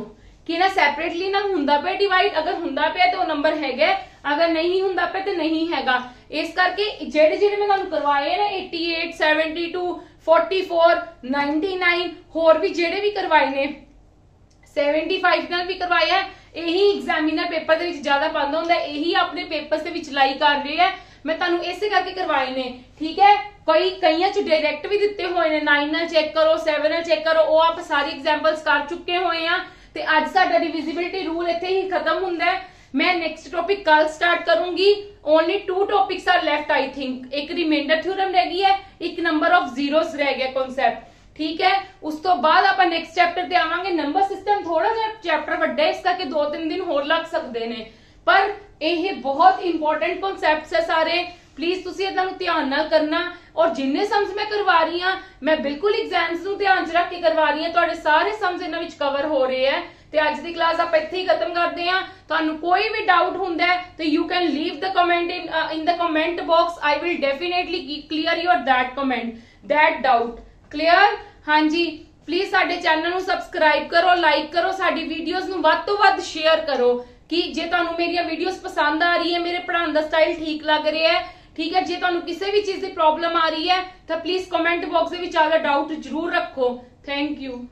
ਕਿ ਨਾ ਸੈਪਰੇਟਲੀ ਨਾ ਹੁੰਦਾ ਪਿਆ ਡਿਵਾਈਡ, ਅਗਰ ਹੁੰਦਾ ਪਿਆ ਤੇ ਉਹ ਨੰਬਰ ਹੈਗਾ, ਅਗਰ ਨਹੀਂ ਹੁੰਦਾ ਪਿਆ ਤੇ ਨਹੀਂ ਹੈਗਾ। ਇਸ ਕਰਕੇ ਜਿਹੜੇ ਜਿਹੜੇ ਮੈਂ ਤੁਹਾਨੂੰ ਕਰਵਾਏ ਨਾ 88 72 44 99 ਹੋਰ ਵੀ ਜਿਹੜੇ ਵੀ ਕਰਵਾਏ ਨੇ 75 ਨਾਲ ਵੀ ਕਰਵਾਇਆ, ਇਹੀ ਐਗਜ਼ਾਮੀਨਰ ਪੇਪਰ ਦੇ ਵਿੱਚ ਜ਼ਿਆਦਾ ਪਾਉਂਦਾ ਹੁੰਦਾ, ਇਹੀ ਆਪਣੇ ਪੇਪਰਸ ਦੇ ਵਿੱਚ ਲਾਈ ਕਰ ਰਹੇ ਹੈ। ਮੈਂ ਤੁਹਾਨੂੰ ਇਸੇ ਕਰਕੇ ਕਰਵਾਏ ਨੇ, ਠੀਕ ਹੈ। ਕਈਆਂ ਚ ਡਾਇਰੈਕਟ ਵੀ ਦਿੱਤੇ ਹੋਏ ਨੇ, 9 ਨਾਲ ਚੈੱਕ ਕਰੋ, 7 ਨਾਲ ਚੈੱਕ ਕਰੋ, ਉਹ ਆਪ ਸਾਰੀ ਐਗਜ਼ਾਮਪਲਸ ਕਰ ਚੁੱਕੇ ਹੋਏ ਆ। ਤੇ ਅੱਜ ਸਾਡਾ ਡਿਵੀਜ਼ਿਬਿਲਿਟੀ ਰੂਲ ਇੱਥੇ ਹੀ ਖਤਮ ਹੁੰਦਾ ਹੈ। मैं नेक्स्ट टॉपिक कल स्टार्ट करूंगी। Only 2 topics are left I think, एक रिमाइंडर थ्योरम रह गई है, एक नंबर ऑफ जीरोस रह गया कॉन्सेप्ट, ठीक है। उस तो बाद आप नेक्स्ट चैप्टर ते आवांगे। नंबर सिस्टम थोड़ा जिहा चैप्टर वड्डा है, इस करके 2-3 दिन होर लग सकते ने, पर यह बहुत इंपॉर्टेंट कॉन्सेप्ट्स है सारे। प्लीज तुसी इन्हां नूं ध्यान नाल करना, और जिन्ने सम्स मैं करवा रही हां मैं बिल्कुल एग्जाम्स नूं ध्यान च रख के करवा रही हां, तुहाडे सारे सम्स इन्हां विच कवर हो रहे हैं। ਤੇ ਅੱਜ ਦੀ ਕਲਾਸ ਆਪਾਂ ਇੱਥੇ ਹੀ ਖਤਮ ਕਰਦੇ ਹਾਂ। ਤੁਹਾਨੂੰ ਕੋਈ ਵੀ ਡਾਊਟ ਹੁੰਦਾ ਹੈ ਤੇ you can leave the comment in the comment box, I will definitely clear your that comment, that doubt. Clear? ਹਾਂਜੀ, ਪਲੀਜ਼ ਸਾਡੇ ਚੈਨਲ ਨੂੰ ਸਬਸਕ੍ਰਾਈਬ ਕਰੋ, ਲਾਈਕ ਕਰੋ, ਸਾਡੀ ਵੀਡੀਓਜ਼ ਨੂੰ ਵੱਧ ਤੋਂ ਵੱਧ ਸ਼ੇਅਰ ਕਰੋ। ਕਿ ਜੇ ਤੁਹਾਨੂੰ ਮੇਰੀਆਂ ਵੀਡੀਓਜ਼ ਪਸੰਦ ਆ ਰਹੀ ਹੈ, ਮੇਰੇ ਪੜ੍ਹਾਉਣ ਦਾ ਸਟਾਈਲ ਠੀਕ ਲੱਗ ਰਿਹਾ ਹੈ, ਠੀਕ ਹੈ। ਜੇ ਤੁਹਾਨੂੰ ਕਿਸੇ ਵੀ ਚੀਜ਼ ਦੀ ਪ੍ਰੋਬਲਮ ਆ ਰਹੀ ਹੈ ਤਾਂ ਪਲੀਜ਼ ਕਮੈਂਟ ਬਾਕਸ ਦੇ ਵਿੱਚ ਆਪਦਾ ਡਾਊਟ ਜ਼ਰੂਰ ਰੱਖੋ। Thank you.